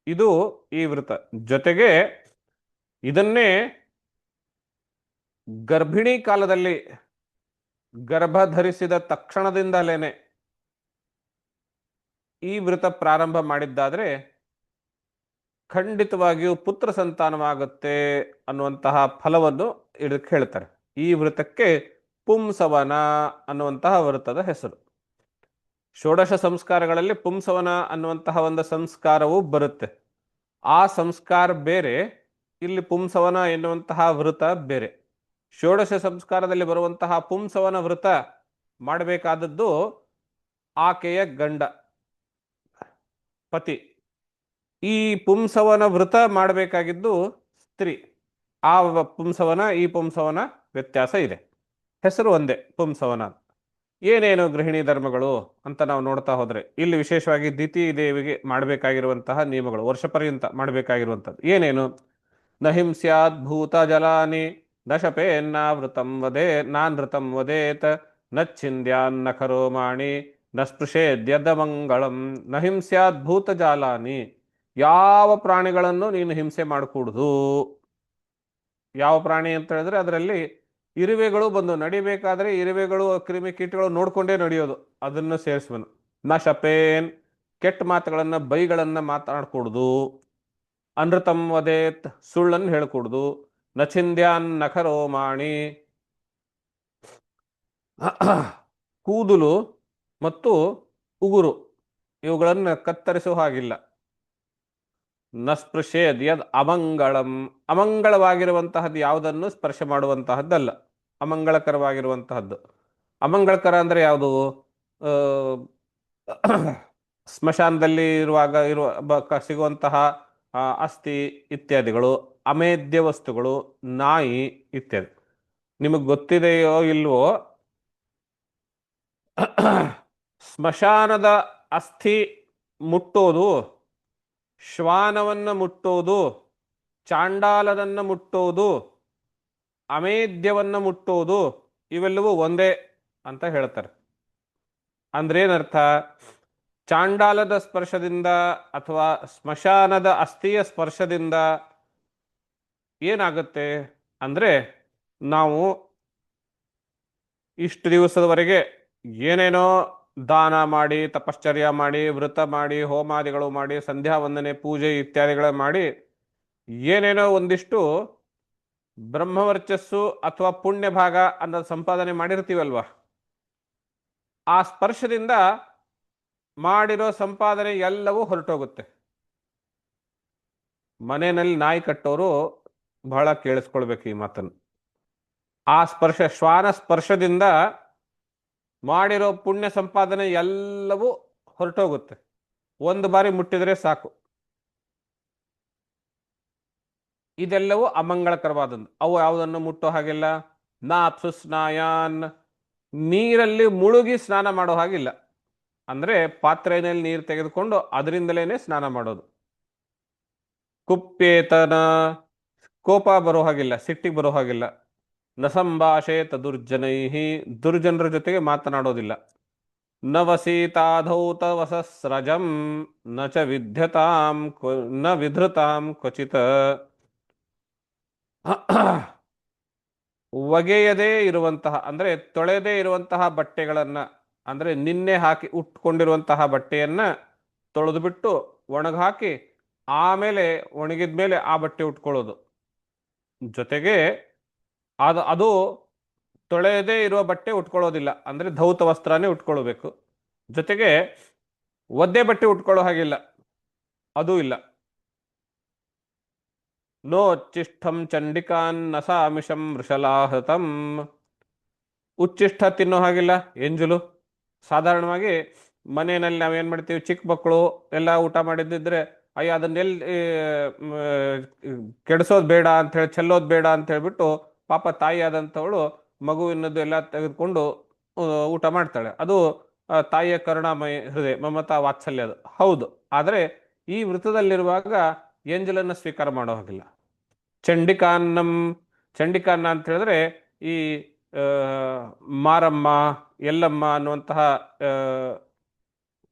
ಇದು ಈ ವೃತ. ಜೊತೆಗೆ ಇದನ್ನೇ ಗರ್ಭಿಣಿ ಕಾಲದಲ್ಲಿ ಗರ್ಭ ಧರಿಸಿದ ತಕ್ಷಣದಿಂದಲೇನೆ ಈ ವೃತ ಪ್ರಾರಂಭ ಮಾಡಿದ್ದಾದರೆ ಖಂಡಿತವಾಗಿಯೂ ಪುತ್ರ ಸಂತಾನವಾಗುತ್ತೆ ಅನ್ನುವಂತಹ ಫಲವನ್ನು ಇದಕ್ಕೆ ಹೇಳ್ತಾರೆ. ಈ ವೃತಕ್ಕೆ ಪುಂಸವನ ಅನ್ನುವಂತಹ ವೃತದ ಹೆಸರು. ಷೋಡಶ ಸಂಸ್ಕಾರಗಳಲ್ಲಿ ಪುಂಸವನ ಅನ್ನುವಂತಹ ಒಂದು ಸಂಸ್ಕಾರವೂ ಬರುತ್ತೆ. ಆ ಸಂಸ್ಕಾರ ಬೇರೆ, ಇಲ್ಲಿ ಪುಂಸವನ ಎನ್ನುವಂತಹ ವೃತ ಬೇರೆ. ಷೋಡಶ ಸಂಸ್ಕಾರದಲ್ಲಿ ಬರುವಂತಹ ಪುಂಸವನ ವೃತ ಮಾಡಬೇಕಾದದ್ದು ಆಕೆಯ ಗಂಡ, ಪತಿ. ಈ ಪುಂಸವನ ವೃತ ಮಾಡಬೇಕಾಗಿದ್ದು ಸ್ತ್ರೀ. ಆ ಪುಂಸವನ ಈ ಪುಂಸವನ ವ್ಯತ್ಯಾಸ ಇದೆ, ಹೆಸರು ಒಂದೇ, ಪುಂಸವನ. ಏನೇನು ಗೃಹಿಣಿ ಧರ್ಮಗಳು ಅಂತ ನಾವು ನೋಡ್ತಾ ಹೋದ್ರೆ ಇಲ್ಲಿ ವಿಶೇಷವಾಗಿ ದಿತಿ ದೇವಿಗೆ ಮಾಡಬೇಕಾಗಿರುವಂತಹ ನಿಯಮಗಳು, ವರ್ಷ ಪರ್ಯಂತ ಮಾಡಬೇಕಾಗಿರುವಂಥದ್ದು ಏನೇನು? ನಹಿಂಸ್ಯಾತ್ ಭೂತ ಜಲಾನಿ ನಶಪೇನ್ನಾವೃತಂ ನಾನೃತಂ ವದೇತ್ ನಚ್ಛಿಂದ್ಯಾನ್ನ ಖರೋಮಾಣಿ ನ ಸ್ಪೃಶೇದ್ಯದ ಮಂಗಳಂ. ನಹಿಂಸ್ಯಾತ್ ಭೂತ ಜಾಲಾನಿ, ಯಾವ ಪ್ರಾಣಿಗಳನ್ನು ನೀನು ಹಿಂಸೆ ಮಾಡಕೂಡುದು. ಯಾವ ಪ್ರಾಣಿ ಅಂತ ಹೇಳಿದ್ರೆ ಅದರಲ್ಲಿ ಇರುವೆಗಳು ಬಂದು ನಡಿಬೇಕಾದ್ರೆ ಇರುವೆಗಳು ಕ್ರಿಮಿಕೀಟಗಳು ನೋಡ್ಕೊಂಡೇ ನಡೆಯೋದು, ಅದನ್ನು ಸೇರಿಸುವನು. ನ ಶಪೇನ್, ಕೆಟ್ಟ ಮಾತುಗಳನ್ನ ಬೈಗಳನ್ನ ಮಾತಾಡ್ಕೊಡುದು. ಅನೃತಂ ವದೇತ್, ಸುಳ್ಳನ್ನು ಹೇಳ್ಕೊಡುದು. ನಚಿಂದ್ಯಾನ್ ನಖರೋಮಾಣಿ, ಕೂದಲು ಮತ್ತು ಉಗುರು ಇವುಗಳನ್ನು ಕತ್ತರಿಸುವ ಹಾಗಿಲ್ಲ. ನ ಸ್ಪೃಶೇದ್ ಯದ್ ಅಮಂಗಳಂ, ಅಮಂಗಳವಾಗಿರುವಂತಹದ್ದು ಯಾವುದನ್ನು ಸ್ಪರ್ಶ ಮಾಡುವಂತಹದ್ದಲ್ಲ, ಅಮಂಗಳಕರವಾಗಿರುವಂತಹದ್ದು. ಅಮಂಗಳಕರ ಅಂದ್ರೆ ಯಾವುದು? ಸ್ಮಶಾನದಲ್ಲಿ ಇರುವಾಗ ಸಿಗುವಂತಹ ಅಸ್ಥಿ ಇತ್ಯಾದಿಗಳು, ಅಮೇಧ್ಯ ವಸ್ತುಗಳು, ನಾಯಿ ಇತ್ಯಾದಿ. ನಿಮಗೆ ಗೊತ್ತಿದೆಯೋ ಇಲ್ವೋ, ಸ್ಮಶಾನದ ಅಸ್ಥಿ ಮುಟ್ಟೋದು, ಶ್ವಾನವನ್ನ ಮುಟ್ಟೋದು, ಚಾಂಡಾಲನನ್ನ ಮುಟ್ಟೋದು, ಅಮೇಧ್ಯವನ್ನ ಮುಟ್ಟೋದು ಇವೆಲ್ಲವೂ ಒಂದೇ ಅಂತ ಹೇಳ್ತಾರೆ. ಅಂದ್ರೆ ಏನರ್ಥ? ಚಾಂಡಾಲದ ಸ್ಪರ್ಶದಿಂದ ಅಥವಾ ಸ್ಮಶಾನದ ಅಸ್ಥಿಯ ಸ್ಪರ್ಶದಿಂದ ಏನಾಗುತ್ತೆ ಅಂದ್ರೆ, ನಾವು ಇಷ್ಟು ದಿವಸದವರೆಗೆ ಏನೇನೋ ದಾನ ಮಾಡಿ, ತಪಶ್ಚರ್ಯ ಮಾಡಿ, ವ್ರತ ಮಾಡಿ, ಹೋಮಾದಿಗಳು ಮಾಡಿ, ಸಂಧ್ಯಾ ವಂದನೆ, ಪೂಜೆ ಇತ್ಯಾದಿಗಳ ಮಾಡಿ ಏನೇನೋ ಒಂದಿಷ್ಟು ಬ್ರಹ್ಮವರ್ಚಸ್ಸು ಅಥವಾ ಪುಣ್ಯ ಭಾಗ ಅನ್ನೋದು ಸಂಪಾದನೆ ಮಾಡಿರ್ತೀವಲ್ವಾ, ಆ ಸ್ಪರ್ಶದಿಂದ ಮಾಡಿರೋ ಸಂಪಾದನೆ ಎಲ್ಲವೂ ಹೊರಟೋಗುತ್ತೆ. ಮನೆಯಲ್ಲಿ ನಾಯಿ ಕಟ್ಟೋರು ಬಹಳ ಕೇಳಿಸ್ಕೊಳ್ಬೇಕು ಈ ಮಾತನ್ನು. ಆ ಸ್ಪರ್ಶ, ಶ್ವಾನ ಸ್ಪರ್ಶದಿಂದ ಮಾಡಿರೋ ಪುಣ್ಯ ಸಂಪಾದನೆ ಎಲ್ಲವೂ ಹೊರಟೋಗುತ್ತೆ. ಒಂದು ಬಾರಿ ಮುಟ್ಟಿದ್ರೆ ಸಾಕು. ಇದೆಲ್ಲವೂ ಅಮಂಗಳಕರವಾದದ್ದು. ಅವು ಯಾವುದನ್ನು ಮುಟ್ಟೋ ಹಾಗಿಲ್ಲ. ನಾಪ್ಸು ಸ್ನಾಯಾನ್, ನೀರಲ್ಲಿ ಮುಳುಗಿ ಸ್ನಾನ ಮಾಡೋ ಹಾಗಿಲ್ಲ. ಅಂದ್ರೆ ಪಾತ್ರೆಯಲ್ಲಿ ನೀರು ತೆಗೆದುಕೊಂಡು ಅದರಿಂದಲೇನೆ ಸ್ನಾನ ಮಾಡೋದು. ಕುಪ್ಪೇತನ, ಕೋಪ ಬರೋ ಹಾಗಿಲ್ಲ, ಸಿಟ್ಟಿಗೆ ಬರೋ ಹಾಗಿಲ್ಲ. ನ ಸಂಭಾಷೇತ ದುರ್ಜನೈಹಿ, ದುರ್ಜನರ ಜೊತೆಗೆ ಮಾತನಾಡೋದಿಲ್ಲ. ನ ವಸೀತಾಧೌತ ವಸಸ್ರಜಂ, ನ ಚ ವಿದ್ಯತಾಂ ನ ವಿಧೃತಾಂ ಕ್ವಚಿತ. ಒಗೆಯದೇ ಇರುವಂತಹ ಅಂದ್ರೆ ತೊಳೆದೇ ಇರುವಂತಹ ಬಟ್ಟೆಗಳನ್ನ, ಅಂದ್ರೆ ನಿನ್ನೆ ಹಾಕಿ ಉಟ್ಕೊಂಡಿರುವಂತಹ ಬಟ್ಟೆಯನ್ನ ತೊಳೆದು ಬಿಟ್ಟು ಒಣಗ ಹಾಕಿ ಆಮೇಲೆ ಒಣಗಿದ್ಮೇಲೆ ಆ ಬಟ್ಟೆ ಉಟ್ಕೊಳ್ಳೋದು. ಜೊತೆಗೆ ಅದು ತೊಳೆಯದೇ ಇರುವ ಬಟ್ಟೆ ಉಟ್ಕೊಳ್ಳೋದಿಲ್ಲ, ಅಂದ್ರೆ ಧೌತ ವಸ್ತ್ರನೇ ಉಟ್ಕೊಳ್ಬೇಕು. ಜೊತೆಗೆ ಒದ್ದೆ ಬಟ್ಟೆ ಉಟ್ಕೊಳ್ಳೋ ಹಾಗಿಲ್ಲ, ಅದೂ ಇಲ್ಲ. ನೋಚ್ಚಿಷ್ಠಂ ಚಂಡಿಕಾನ್ ನಸಾಮಿಷಂ ವೃಷಲಾಹೃತಂ, ಉಚ್ಚಿಷ್ಠ ತಿನ್ನೋ ಹಾಗಿಲ್ಲ, ಎಂಜಲು. ಸಾಧಾರಣವಾಗಿ ಮನೆಯಲ್ಲಿ ನಾವೇನ್ ಮಾಡ್ತೀವಿ, ಚಿಕ್ಕ ಮಕ್ಕಳು ಎಲ್ಲ ಊಟ ಮಾಡಿದ್ದಿದ್ರೆ ಅಯ್ಯ ಅದನ್ನೆಲ್ಲಿ ಕೆಡಿಸೋದು ಬೇಡ ಅಂತ ಹೇಳಿ, ಚೆಲ್ಲೋದು ಬೇಡ ಅಂತ ಹೇಳ್ಬಿಟ್ಟು ಪಾಪ ತಾಯಿ ಆದಂಥವಳು ಮಗುವಿನದ್ದು ಎಲ್ಲ ತೆಗೆದುಕೊಂಡು ಊಟ ಮಾಡ್ತಾಳೆ. ಅದು ತಾಯಿಯ ಕರುಣಾಮಯ ಹೃದಯ, ಮಮತಾ ವಾತ್ಸಲ್ಯ ಅದು ಹೌದು. ಆದರೆ ಈ ವೃತ್ತದಲ್ಲಿರುವಾಗ ಎಂಜಲನ್ನು ಸ್ವೀಕಾರ ಮಾಡೋ ಹಾಗಿಲ್ಲ. ಚಂಡಿಕಾನ್ನಂ, ಚಂಡಿಕಾನ್ನ ಅಂತ ಹೇಳಿದ್ರೆ ಈ ಮಾರಮ್ಮ, ಎಲ್ಲಮ್ಮ ಅನ್ನುವಂತಹ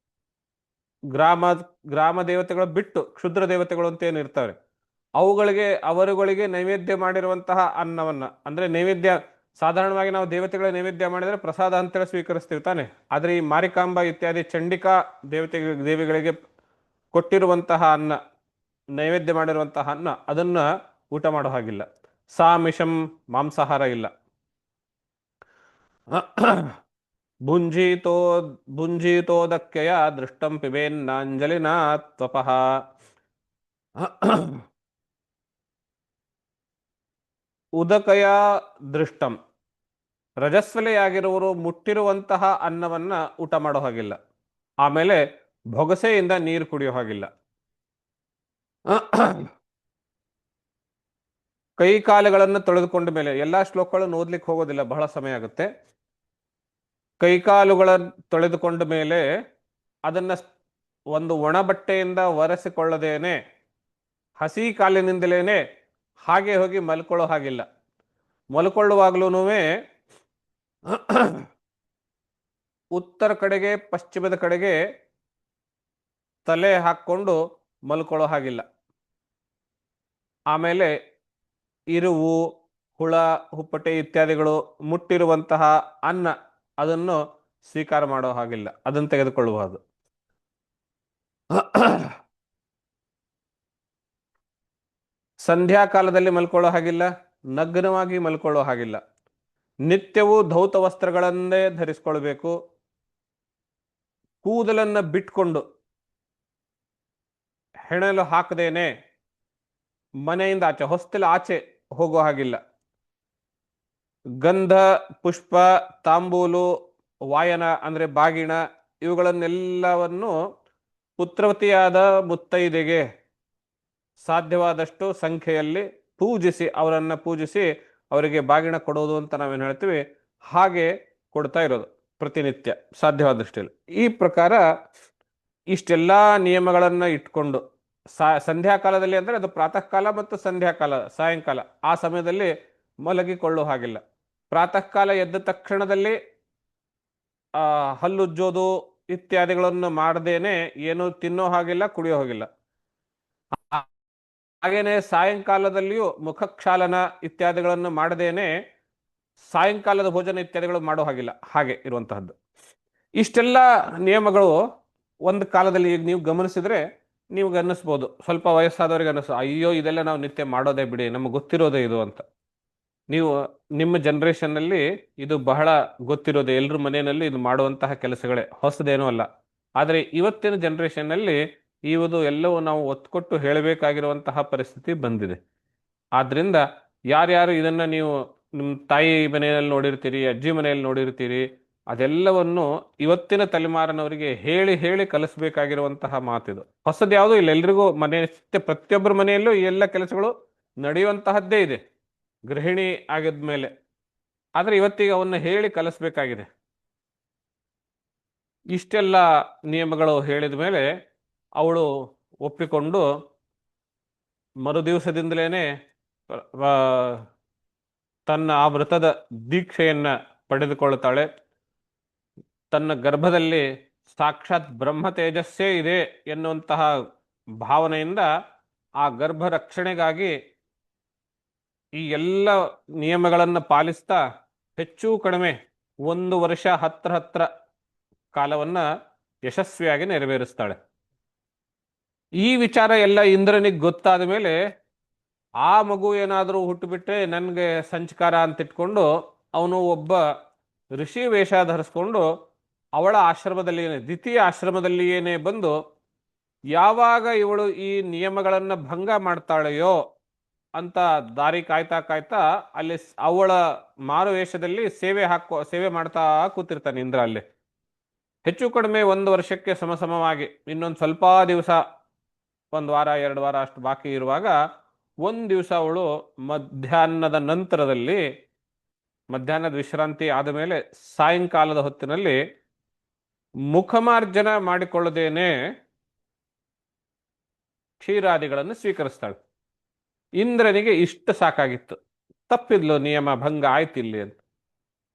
ಗ್ರಾಮ ದೇವತೆಗಳು ಬಿಟ್ಟು ಕ್ಷುದ್ರ ದೇವತೆಗಳು ಅಂತ ಏನಿರ್ತಾರೆ ಅವರುಗಳಿಗೆ ನೈವೇದ್ಯ ಮಾಡಿರುವಂತಹ ಅನ್ನವನ್ನ, ಅಂದ್ರೆ ನೈವೇದ್ಯ ಸಾಧಾರಣವಾಗಿ ನಾವು ದೇವತೆಗಳ ನೈವೇದ್ಯ ಮಾಡಿದ್ರೆ ಪ್ರಸಾದ ಅಂತೇಳಿ ಸ್ವೀಕರಿಸ್ತೀವಿ ತಾನೆ. ಆದ್ರೆ ಈ ಮಾರಿಕಾಂಬ ಇತ್ಯಾದಿ ಚಂಡಿಕಾ ದೇವಿಗಳಿಗೆ ಕೊಟ್ಟಿರುವಂತಹ ಅನ್ನ, ನೈವೇದ್ಯ ಮಾಡಿರುವಂತಹ ಅನ್ನ, ಅದನ್ನ ಊಟ ಮಾಡೋ ಹಾಗಿಲ್ಲ. ಸಾಮಿಷಂ, ಮಾಂಸಾಹಾರ ಇಲ್ಲ. ಭುಂಜೀತೋದಕ್ಕೆಯ ದೃಷ್ಟಂ ಪಿಬೇನ್ನಾಂಜಲಿನಾ ತ್ವಪಃ. ಉದಕಯ ದೃಷ್ಟಂ, ರಜಸ್ವಲೆಯಾಗಿರುವರು ಮುಟ್ಟಿರುವಂತಹ ಅನ್ನವನ್ನ ಊಟ ಮಾಡೋ ಹಾಗಿಲ್ಲ. ಆಮೇಲೆ ಬೊಗಸೆಯಿಂದ ನೀರು ಕುಡಿಯೋ ಹಾಗಿಲ್ಲ. ಕೈ ಕಾಲುಗಳನ್ನು ತೊಳೆದುಕೊಂಡ ಮೇಲೆ, ಎಲ್ಲಾ ಶ್ಲೋಕಗಳನ್ನು ಓದ್ಲಿಕ್ಕೆ ಹೋಗೋದಿಲ್ಲ, ಬಹಳ ಸಮಯ ಆಗುತ್ತೆ. ಕೈಕಾಲುಗಳ ತೊಳೆದುಕೊಂಡ ಮೇಲೆ ಅದನ್ನ ಒಂದು ಒಣ ಬಟ್ಟೆಯಿಂದ ಒರೆಸಿಕೊಳ್ಳದೇನೆ ಹಸಿ ಕಾಲಿನಿಂದಲೇನೆ ಹಾಗೆ ಹೋಗಿ ಮಲ್ಕೊಳ್ಳೋ ಹಾಗಿಲ್ಲ. ಮಲ್ಕೊಳ್ಳುವಾಗ್ಲೂ ಉತ್ತರ ಕಡೆಗೆ ಪಶ್ಚಿಮದ ಕಡೆಗೆ ತಲೆ ಹಾಕ್ಕೊಂಡು ಮಲ್ಕೊಳ್ಳೋ ಹಾಗಿಲ್ಲ. ಆಮೇಲೆ ಇರುವು, ಹುಳ, ಹುಪ್ಪಟೆ ಇತ್ಯಾದಿಗಳು ಮುಟ್ಟಿರುವಂತಹ ಅನ್ನ ಅದನ್ನು ಸ್ವೀಕಾರ ಮಾಡೋ ಹಾಗಿಲ್ಲ, ಅದನ್ನು ತೆಗೆದುಕೊಳ್ಳಬಹುದು. ಸಂಧ್ಯಾ ಕಾಲದಲ್ಲಿ ಮಲ್ಕೊಳ್ಳೋ ಹಾಗಿಲ್ಲ, ನಗ್ನವಾಗಿ ಮಲ್ಕೊಳ್ಳೋ ಹಾಗಿಲ್ಲ. ನಿತ್ಯವೂ ಧೌತ ವಸ್ತ್ರಗಳನ್ನೇ ಧರಿಸ್ಕೊಳ್ಬೇಕು. ಕೂದಲನ್ನ ಬಿಟ್ಕೊಂಡು ಹೆಣಲು ಹಾಕದೇನೆ ಮನೆಯಿಂದ ಆಚೆ, ಹೊಸ್ತಿಲ ಆಚೆ ಹೋಗೋ ಹಾಗಿಲ್ಲ. ಗಂಧ, ಪುಷ್ಪ, ತಾಂಬೂಲು, ವಾಯನ ಅಂದ್ರೆ ಬಾಗಿಣ, ಇವುಗಳನ್ನೆಲ್ಲವನ್ನು ಪುತ್ರವತಿಯಾದ ಮುತ್ತೈದೆಗೆ ಸಾಧ್ಯವಾದಷ್ಟು ಸಂಖ್ಯೆಯಲ್ಲಿ ಪೂಜಿಸಿ, ಅವರನ್ನ ಪೂಜಿಸಿ ಅವರಿಗೆ ಬಾಗಿಣ ಕೊಡೋದು ಅಂತ ನಾವೇನು ಹೇಳ್ತೀವಿ, ಹಾಗೆ ಕೊಡ್ತಾ ಇರೋದು ಪ್ರತಿನಿತ್ಯ ಸಾಧ್ಯವಾದಷ್ಟಿಲ್ಲ. ಈ ಪ್ರಕಾರ ಇಷ್ಟೆಲ್ಲ ನಿಯಮಗಳನ್ನ ಇಟ್ಕೊಂಡು ಸಂಧ್ಯಾ ಕಾಲದಲ್ಲಿ ಅಂದ್ರೆ ಅದು ಪ್ರಾತಃ ಕಾಲ ಮತ್ತು ಸಂಧ್ಯಾ ಕಾಲ, ಸಾಯಂಕಾಲ, ಆ ಸಮಯದಲ್ಲಿ ಮಲಗಿಕೊಳ್ಳೋ ಹಾಗಿಲ್ಲ. ಪ್ರಾತಃ ಕಾಲ ಎದ್ದ ತಕ್ಷಣದಲ್ಲಿ ಹಲ್ಲುಜ್ಜೋದು ಇತ್ಯಾದಿಗಳನ್ನು ಮಾಡದೇನೆ ಏನು ತಿನ್ನೋ ಹಾಗಿಲ್ಲ, ಕುಡಿಯೋ ಹಾಗಿಲ್ಲ. ಹಾಗೇನೆ ಸಾಯಂಕಾಲದಲ್ಲಿಯೂ ಮುಖಕ್ಷಾಲನ ಇತ್ಯಾದಿಗಳನ್ನು ಮಾಡದೇನೆ ಸಾಯಂಕಾಲದ ಭೋಜನ ಇತ್ಯಾದಿಗಳು ಮಾಡೋ ಹಾಗಿಲ್ಲ, ಹಾಗೆ ಇರುವಂತಹದ್ದು. ಇಷ್ಟೆಲ್ಲ ನಿಯಮಗಳು ಒಂದು ಕಾಲದಲ್ಲಿ ಈಗ ನೀವು ಗಮನಿಸಿದ್ರೆ ನೀವು ಅನ್ನಿಸ್ಬೋದು, ಸ್ವಲ್ಪ ವಯಸ್ಸಾದವರಿಗೆ ಅನ್ನಿಸ್ಬೋದು, ಅಯ್ಯೋ ಇದೆಲ್ಲ ನಾವು ನಿತ್ಯ ಮಾಡೋದೇ ಬಿಡಿ, ನಮಗೆ ಗೊತ್ತಿರೋದೇ ಇದು ಅಂತ. ನೀವು ನಿಮ್ಮ ಜನರೇಷನ್ನಲ್ಲಿ ಇದು ಬಹಳ ಗೊತ್ತಿರೋದು, ಎಲ್ಲರ ಮನೆಯಲ್ಲಿ ಇದು ಮಾಡುವಂತಹ ಕೆಲಸಗಳೇ, ಹೊಸದೇನೂ ಅಲ್ಲ. ಆದರೆ ಇವತ್ತಿನ ಜನರೇಷನ್ನಲ್ಲಿ ಇವುದು ಎಲ್ಲವೂ ನಾವು ಒತ್ತುಕೊಟ್ಟು ಹೇಳಬೇಕಾಗಿರುವಂತಹ ಪರಿಸ್ಥಿತಿ ಬಂದಿದೆ. ಆದ್ರಿಂದ ಯಾರ್ಯಾರು ಇದನ್ನ ನೀವು ನಿಮ್ಮ ತಾಯಿ ಮನೆಯಲ್ಲಿ ನೋಡಿರ್ತೀರಿ, ಅಜ್ಜಿ ಮನೆಯಲ್ಲಿ ನೋಡಿರ್ತೀರಿ, ಅದೆಲ್ಲವನ್ನು ಇವತ್ತಿನ ತಲೆಮಾರಿನವರಿಗೆ ಹೇಳಿ ಹೇಳಿ ಕಲಿಸ್ಬೇಕಾಗಿರುವಂತಹ ಮಾತಿದು. ಹೊಸದು ಯಾವುದೂ ಇಲ್ಲ, ಎಲ್ರಿಗೂ ಮನೆ, ಪ್ರತಿಯೊಬ್ಬರ ಮನೆಯಲ್ಲೂ ಈ ಎಲ್ಲ ಕೆಲಸಗಳು ನಡೆಯುವಂತಹದ್ದೇ ಇದೆ ಗೃಹಿಣಿ ಆಗಿದ್ಮೇಲೆ. ಆದ್ರೆ ಇವತ್ತಿಗೆ ಅವನ್ನ ಹೇಳಿ ಕಲಿಸ್ಬೇಕಾಗಿದೆ. ಇಷ್ಟೆಲ್ಲ ನಿಯಮಗಳು ಹೇಳಿದ ಮೇಲೆ ಅವಳು ಒಪ್ಪಿಕೊಂಡು ಮರುದಿವಸದಿಂದಲೇನೆ ತನ್ನ ಆ ವ್ರತದ ದೀಕ್ಷೆಯನ್ನ ಪಡೆದುಕೊಳ್ಳುತ್ತಾಳೆ. ತನ್ನ ಗರ್ಭದಲ್ಲಿ ಸಾಕ್ಷಾತ್ ಬ್ರಹ್ಮ ತೇಜಸ್ಸೇ ಇದೆ ಎನ್ನುವಂತಹ ಭಾವನೆಯಿಂದ ಆ ಗರ್ಭ ರಕ್ಷಣೆಗಾಗಿ ಈ ಎಲ್ಲ ನಿಯಮಗಳನ್ನು ಪಾಲಿಸ್ತಾ ಹೆಚ್ಚು ಕಡಿಮೆ 1 ವರ್ಷ ಹತ್ರ ಕಾಲವನ್ನ ಯಶಸ್ವಿಯಾಗಿ ನೆರವೇರಿಸ್ತಾಳೆ. ಈ ವಿಚಾರ ಎಲ್ಲ ಇಂದ್ರನಿಗೆ ಗೊತ್ತಾದ ಮೇಲೆ ಆ ಮಗು ಏನಾದರೂ ಹುಟ್ಟುಬಿಟ್ರೆ ನನಗೆ ಸಂಚಕಾರ ಅಂತ ಇಟ್ಕೊಂಡು ಅವನು ಒಬ್ಬ ಋಷಿ ವೇಷ ಧರಿಸ್ಕೊಂಡು ಅವಳ ಆಶ್ರಮದಲ್ಲಿ, ದ್ವಿತೀಯ ಆಶ್ರಮದಲ್ಲಿಯೇನೆ ಬಂದು ಯಾವಾಗ ಇವಳು ಈ ನಿಯಮಗಳನ್ನು ಭಂಗ ಮಾಡ್ತಾಳೆಯೋ ಅಂತ ದಾರಿ ಕಾಯ್ತಾ ಕಾಯ್ತಾ ಅಲ್ಲಿ ಅವಳ ಮಾರು ವೇಷದಲ್ಲಿ ಸೇವೆ ಮಾಡ್ತಾ ಕೂತಿರ್ತಾನೆ ಇಂದ್ರ. ಅಲ್ಲಿ ಹೆಚ್ಚು ಕಡಿಮೆ 1 ವರ್ಷಕ್ಕೆ ಸಮಸಮವಾಗಿ ಇನ್ನೊಂದು ಸ್ವಲ್ಪ ದಿವಸ, 1 ವಾರ 2 ವಾರ ಅಷ್ಟು ಬಾಕಿ ಇರುವಾಗ ಒಂದು ದಿವಸ ಅವಳು ಮಧ್ಯಾಹ್ನದ ನಂತರದಲ್ಲಿ, ಮಧ್ಯಾಹ್ನದ ವಿಶ್ರಾಂತಿ ಆದ ಮೇಲೆ ಸಾಯಂಕಾಲದ ಹೊತ್ತಿನಲ್ಲಿ ಮುಖಮಾರ್ಜನ ಮಾಡಿಕೊಳ್ಳದೇನೆ ಕ್ಷೀರಾದಿಗಳನ್ನು ಸ್ವೀಕರಿಸ್ತಾಳೆ. ಇಂದ್ರನಿಗೆ ಇಷ್ಟ ಸಾಕಾಗಿತ್ತು, ತಪ್ಪಿದ್ಲು, ನಿಯಮ ಭಂಗ ಆಯ್ತಿಲ್ಲಿ ಅಂತ.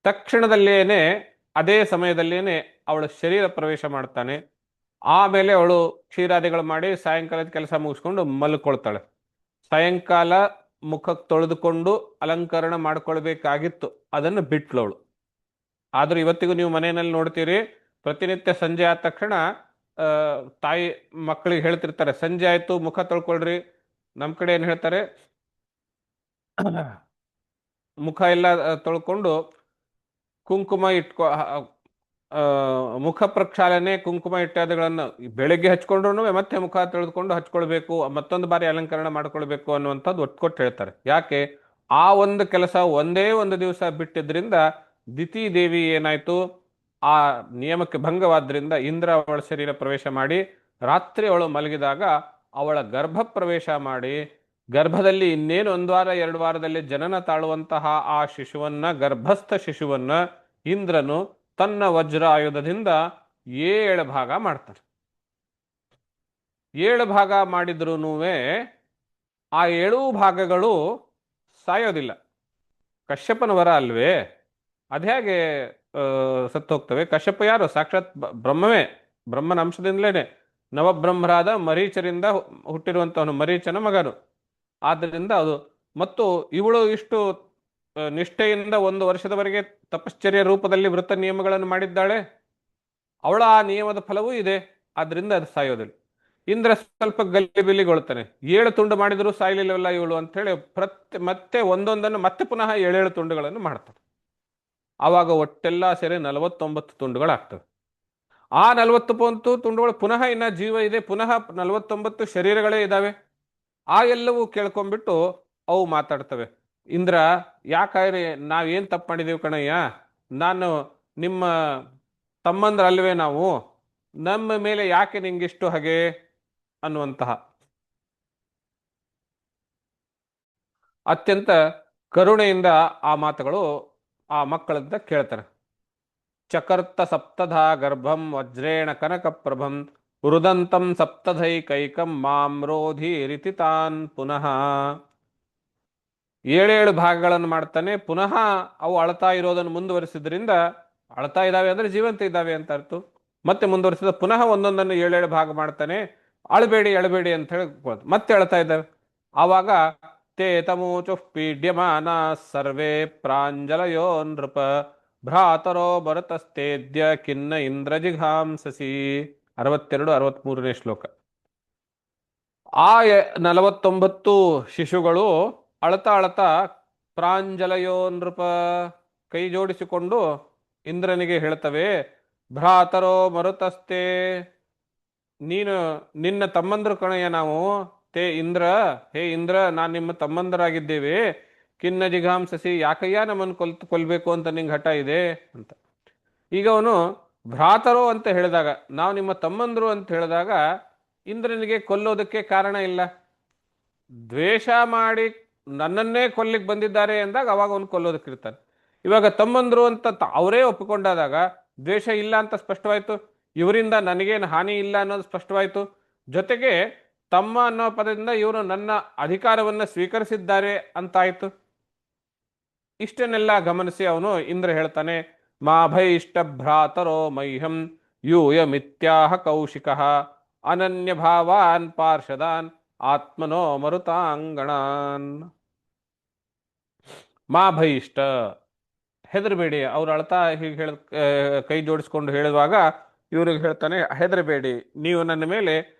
ತಕ್ಷಣದಲ್ಲೇನೆ ಅದೇ ಸಮಯದಲ್ಲೇನೆ ಅವಳು ಶರೀರ ಪ್ರವೇಶ ಮಾಡ್ತಾನೆ. ಆಮೇಲೆ ಅವಳು ಕ್ಷೀರಾದಿಗಳು ಮಾಡಿ ಸಾಯಂಕಾಲದ ಕೆಲಸ ಮುಗಿಸ್ಕೊಂಡು ಮಲ್ಕೊಳ್ತಾಳೆ. ಸಾಯಂಕಾಲ ಮುಖ ತೊಳೆದುಕೊಂಡು ಅಲಂಕರಣ ಮಾಡ್ಕೊಳ್ಬೇಕಾಗಿತ್ತು, ಅದನ್ನು ಬಿಟ್ಲವಳು. ಆದ್ರೂ ಇವತ್ತಿಗೂ ನೀವು ಮನೆಯಲ್ಲಿ ನೋಡ್ತೀರಿ, ಪ್ರತಿನಿತ್ಯ ಸಂಜೆ ಆದ ತಕ್ಷಣ ತಾಯಿ ಮಕ್ಕಳಿಗೆ ಹೇಳ್ತಿರ್ತಾರೆ, ಸಂಜೆ ಆಯ್ತು ಮುಖ ತೊಳ್ಕೊಳ್ರಿ. ನಮ್ಮ ಕಡೆ ಏನು ಹೇಳ್ತಾರೆ, ಮುಖ ಎಲ್ಲ ತೊಳ್ಕೊಂಡು ಕುಂಕುಮ ಮುಖ ಪ್ರಕ್ಷಾಲನೆ, ಕುಂಕುಮ ಇತ್ಯಾದಿಗಳನ್ನು ಬೆಳಗ್ಗೆ ಹಚ್ಕೊಂಡ್ರು ಮತ್ತೆ ಮುಖ ತೊಳೆದುಕೊಂಡು ಹಚ್ಕೊಳ್ಬೇಕು, ಮತ್ತೊಂದು ಬಾರಿ ಅಲಂಕರಣ ಮಾಡ್ಕೊಳ್ಬೇಕು ಅನ್ನುವಂಥದ್ದು ಒಟ್ಕೊಟ್ಟು ಹೇಳ್ತಾರೆ. ಯಾಕೆ? ಆ ಒಂದು ಕೆಲಸ ಒಂದೇ ಒಂದು ದಿವಸ ಬಿಟ್ಟಿದ್ರಿಂದ ದಿತಿ ದೇವಿ ಏನಾಯ್ತು, ಆ ನಿಯಮಕ್ಕೆ ಭಂಗವಾದ್ರಿಂದ ಇಂದ್ರ ಅವಳ ಶರೀರ ಪ್ರವೇಶ ಮಾಡಿ ರಾತ್ರಿ ಅವಳು ಮಲಗಿದಾಗ ಅವಳ ಗರ್ಭ ಪ್ರವೇಶ ಮಾಡಿ ಗರ್ಭದಲ್ಲಿ ಇನ್ನೇನು 1 ವಾರ 2 ವಾರದಲ್ಲಿ ಜನನ ತಾಳುವಂತಹ ಆ ಶಿಶುವನ್ನ, ಗರ್ಭಸ್ಥ ಶಿಶುವನ್ನ ಇಂದ್ರನು ತನ್ನ ವಜ್ರ ಆಯುಧದಿಂದ 7 ಭಾಗ ಮಾಡ್ತಾನೆ. 7 ಭಾಗ ಮಾಡಿದ್ರೂ ಆ 7 ಭಾಗಗಳು ಸಾಯೋದಿಲ್ಲ. ಕಶ್ಯಪನ ವರ ಅಲ್ವೇ, ಅದ್ಹೇಗೆ ಸತ್ತು ಹೋಗ್ತವೆ? ಕಶ್ಯಪ ಯಾರು? ಸಾಕ್ಷಾತ್ ಬ್ರಹ್ಮವೇ, ಬ್ರಹ್ಮನ ಅಂಶದಿಂದಲೇನೆ. ನವಬ್ರಹ್ಮರಾದ ಮರೀಚರಿಂದ ಹುಟ್ಟಿರುವಂತವನು, ಮರೀಚನ ಮಗನು. ಆದ್ದರಿಂದ ಅದು ಮತ್ತು ಇವಳು ಇಷ್ಟು ನಿಷ್ಠೆಯಿಂದ 1 ವರ್ಷದವರೆಗೆ ತಪಶ್ಚರ್ಯ ರೂಪದಲ್ಲಿ ವೃತ್ತ ನಿಯಮಗಳನ್ನು ಮಾಡಿದ್ದಾಳೆ. ಅವಳ ಆ ನಿಯಮದ ಫಲವೂ ಇದೆ, ಆದ್ರಿಂದ ಅದು ಸಾಯೋದಿಲ್ಲ. ಇಂದ್ರ ಸ್ವಲ್ಪ ಗಲ್ಲಿಬಿಲ್ಲಿಗೊಳ್ತಾನೆ. 7 ತುಂಡು ಮಾಡಿದರೂ ಸಾಯ್ಲಿಲ್ಲವಲ್ಲ ಇವಳು ಅಂತ ಹೇಳಿ ಮತ್ತೆ ಒಂದೊಂದನ್ನು ಮತ್ತೆ ಪುನಃ 7 ತುಂಡುಗಳನ್ನು ಮಾಡ್ತಾನೆ. ಆವಾಗ ಒಟ್ಟೆಲ್ಲ ಸೇರಿ 49 ತುಂಡುಗಳಾಗ್ತವೆ. ಆ 49 ತುಂಡುಗಳು ಪುನಃ ಇನ್ನ ಜೀವ ಇದೆ, ಪುನಃ 49 ಶರೀರಗಳೇ ಇದ್ದಾವೆ. ಆ ಎಲ್ಲವೂ ಕೇಳ್ಕೊಂಡ್ಬಿಟ್ಟು ಅವು ಮಾತಾಡ್ತವೆ. ಇಂದ್ರ, ಯಾಕಾದ್ರೆ ನಾವೇನ್ ತಪ್ಪು ಮಾಡಿದೀವಿ ಕಣಯ್ಯ, ನಾನು ನಿಮ್ಮ ತಮ್ಮಂದ್ರ ಅಲ್ವೇ ನಾವು, ನಮ್ಮ ಮೇಲೆ ಯಾಕೆ ನಿಂಗಿಷ್ಟು ಹಾಗೆ ಅನ್ನುವಂತಹ ಅತ್ಯಂತ ಕರುಣೆಯಿಂದ ಆ ಮಾತುಗಳು ಆ ಮಕ್ಕಳಂತ ಕೇಳ್ತಾರೆ. ಚಕರ್ತ ಸಪ್ತಧಾ ಗರ್ಭಂ ವಜ್ರೇಣ ಕನಕ ಪ್ರಭಂ ರುದಂತಂ ಸಪ್ತಧೈಕೈಕಂ ಮಾಂ ರೋಧಿ ರಿತಿತಾನ್ ಪುನಃ. 7 ಭಾಗಗಳನ್ನು ಮಾಡ್ತಾನೆ. ಪುನಃ ಅವು ಅಳ್ತಾ ಇರೋದನ್ನು ಮುಂದುವರಿಸಿದ್ರಿಂದ, ಅಳ್ತಾ ಇದ್ದಾವೆ ಅಂದ್ರೆ ಜೀವಂತ ಇದ್ದಾವೆ ಅಂತ ಅರ್ಥ. ಮತ್ತೆ ಮುಂದುವರಿಸಿದ ಪುನಃ ಒಂದೊಂದನ್ನು 7 ಭಾಗ ಮಾಡ್ತಾನೆ. ಅಳಬೇಡಿ ಅಳಬೇಡಿ ಅಂತ ಹೇಳಿ ಮತ್ತೆ ಅಳ್ತಾ ಇದ್ದಾವೆ. ಆವಾಗ ತೇ ತಮೂಚು ಪೀಡ್ಯಮಾನ ಸರ್ವೇ ಪ್ರಾಂಜಲಯೋ ನೃಪ ಭ್ರಾತರೋ ಭರತಸ್ತೇದ್ಯ ಖಿನ್ನ ಇಂದ್ರಜಿಘಾಂಸಸಿ. 62-63ನೇ ಶ್ಲೋಕ. ಆ 49 ಶಿಶುಗಳು ಅಳತಾ ಅಳತಾ ಪ್ರಾಂಜಲಯೋ ನೃಪ, ಕೈ ಜೋಡಿಸಿಕೊಂಡು ಇಂದ್ರನಿಗೆ ಹೇಳ್ತವೆ, ಭ್ರಾತರೋ ಮರುತಸ್ತೆ, ನೀನು ನಿನ್ನ ತಮ್ಮಂದ್ರ ಕಣಯ್ಯ ನಾವು. ತೇ ಇಂದ್ರ, ಹೇ ಇಂದ್ರ, ನಾನು ನಿಮ್ಮ ತಮ್ಮಂದರಾಗಿದ್ದೇವೆ. ಖಿನ್ನ ಜಿಘಾಂಸಸಿ, ಯಾಕಯ್ಯ ನಮ್ಮನ್ನು ಕೊಲ್ಬೇಕು ಅಂತ ನಿಂಗೆ ಹಠ ಇದೆ ಅಂತ. ಈಗ ಅವನು ಭ್ರಾತರೋ ಅಂತ ಹೇಳಿದಾಗ, ನಾವು ನಿಮ್ಮ ತಮ್ಮಂದ್ರು ಅಂತ ಹೇಳಿದಾಗ ಇಂದ್ರನಿಗೆ ಕೊಲ್ಲೋದಕ್ಕೆ ಕಾರಣ ಇಲ್ಲ. ದ್ವೇಷ ಮಾಡಿ ನನ್ನನ್ನೇ ಕೊಲ್ಲಿಕ್ಕೆ ಬಂದಿದ್ದಾರೆ ಅಂದಾಗ ಅವಾಗ ಅವನು ಕೊಲ್ಲೋದಕ್ಕಿರ್ತಾನೆ. ಇವಾಗ ತಮ್ಮಂದ್ರು ಅಂತ ಅವರೇ ಒಪ್ಪಿಕೊಂಡಾದಾಗ ದ್ವೇಷ ಇಲ್ಲ ಅಂತ ಸ್ಪಷ್ಟವಾಯ್ತು, ಇವರಿಂದ ನನಗೇನು ಹಾನಿ ಇಲ್ಲ ಅನ್ನೋದು ಸ್ಪಷ್ಟವಾಯ್ತು. ಜೊತೆಗೆ ತಮ್ಮ ಅನ್ನೋ ಪದದಿಂದ ಇವರು ನನ್ನ ಅಧಿಕಾರವನ್ನು ಸ್ವೀಕರಿಸಿದ್ದಾರೆ ಅಂತಾಯ್ತು. ಇಷ್ಟನ್ನೆಲ್ಲ ಗಮನಿಸಿ ಅವನು ಇಂದ್ರ ಹೇಳ್ತಾನೆ, ಮಾ ಭೈಷ್ಟ ಭ್ರಾತರೋ ಮಹ್ಯಂ ಯೂಯಮಿತ್ಯಾಹ ಕೌಶಿಕಃ ಅನನ್ಯ ಭಾವಾನ್ ಪಾರ್ಷದಾನ್ ಆತ್ಮನೋ ಮರುತಾಂಗಣಾನ್. ಮಾ ಭೈಷ್ಟ, ಹೆದರಬೇಡಿ. ಅವ್ರು ಅಳ್ತಾ ಹೀಗೆ ಕೈ ಜೋಡಿಸ್ಕೊಂಡು ಹೇಳುವಾಗ ಇವ್ರಿಗೆ ಹೇಳ್ತಾನೆ, ಹೆದರಬೇಡಿ, ನೀವು ನನ್ನ ಮೇಲೆ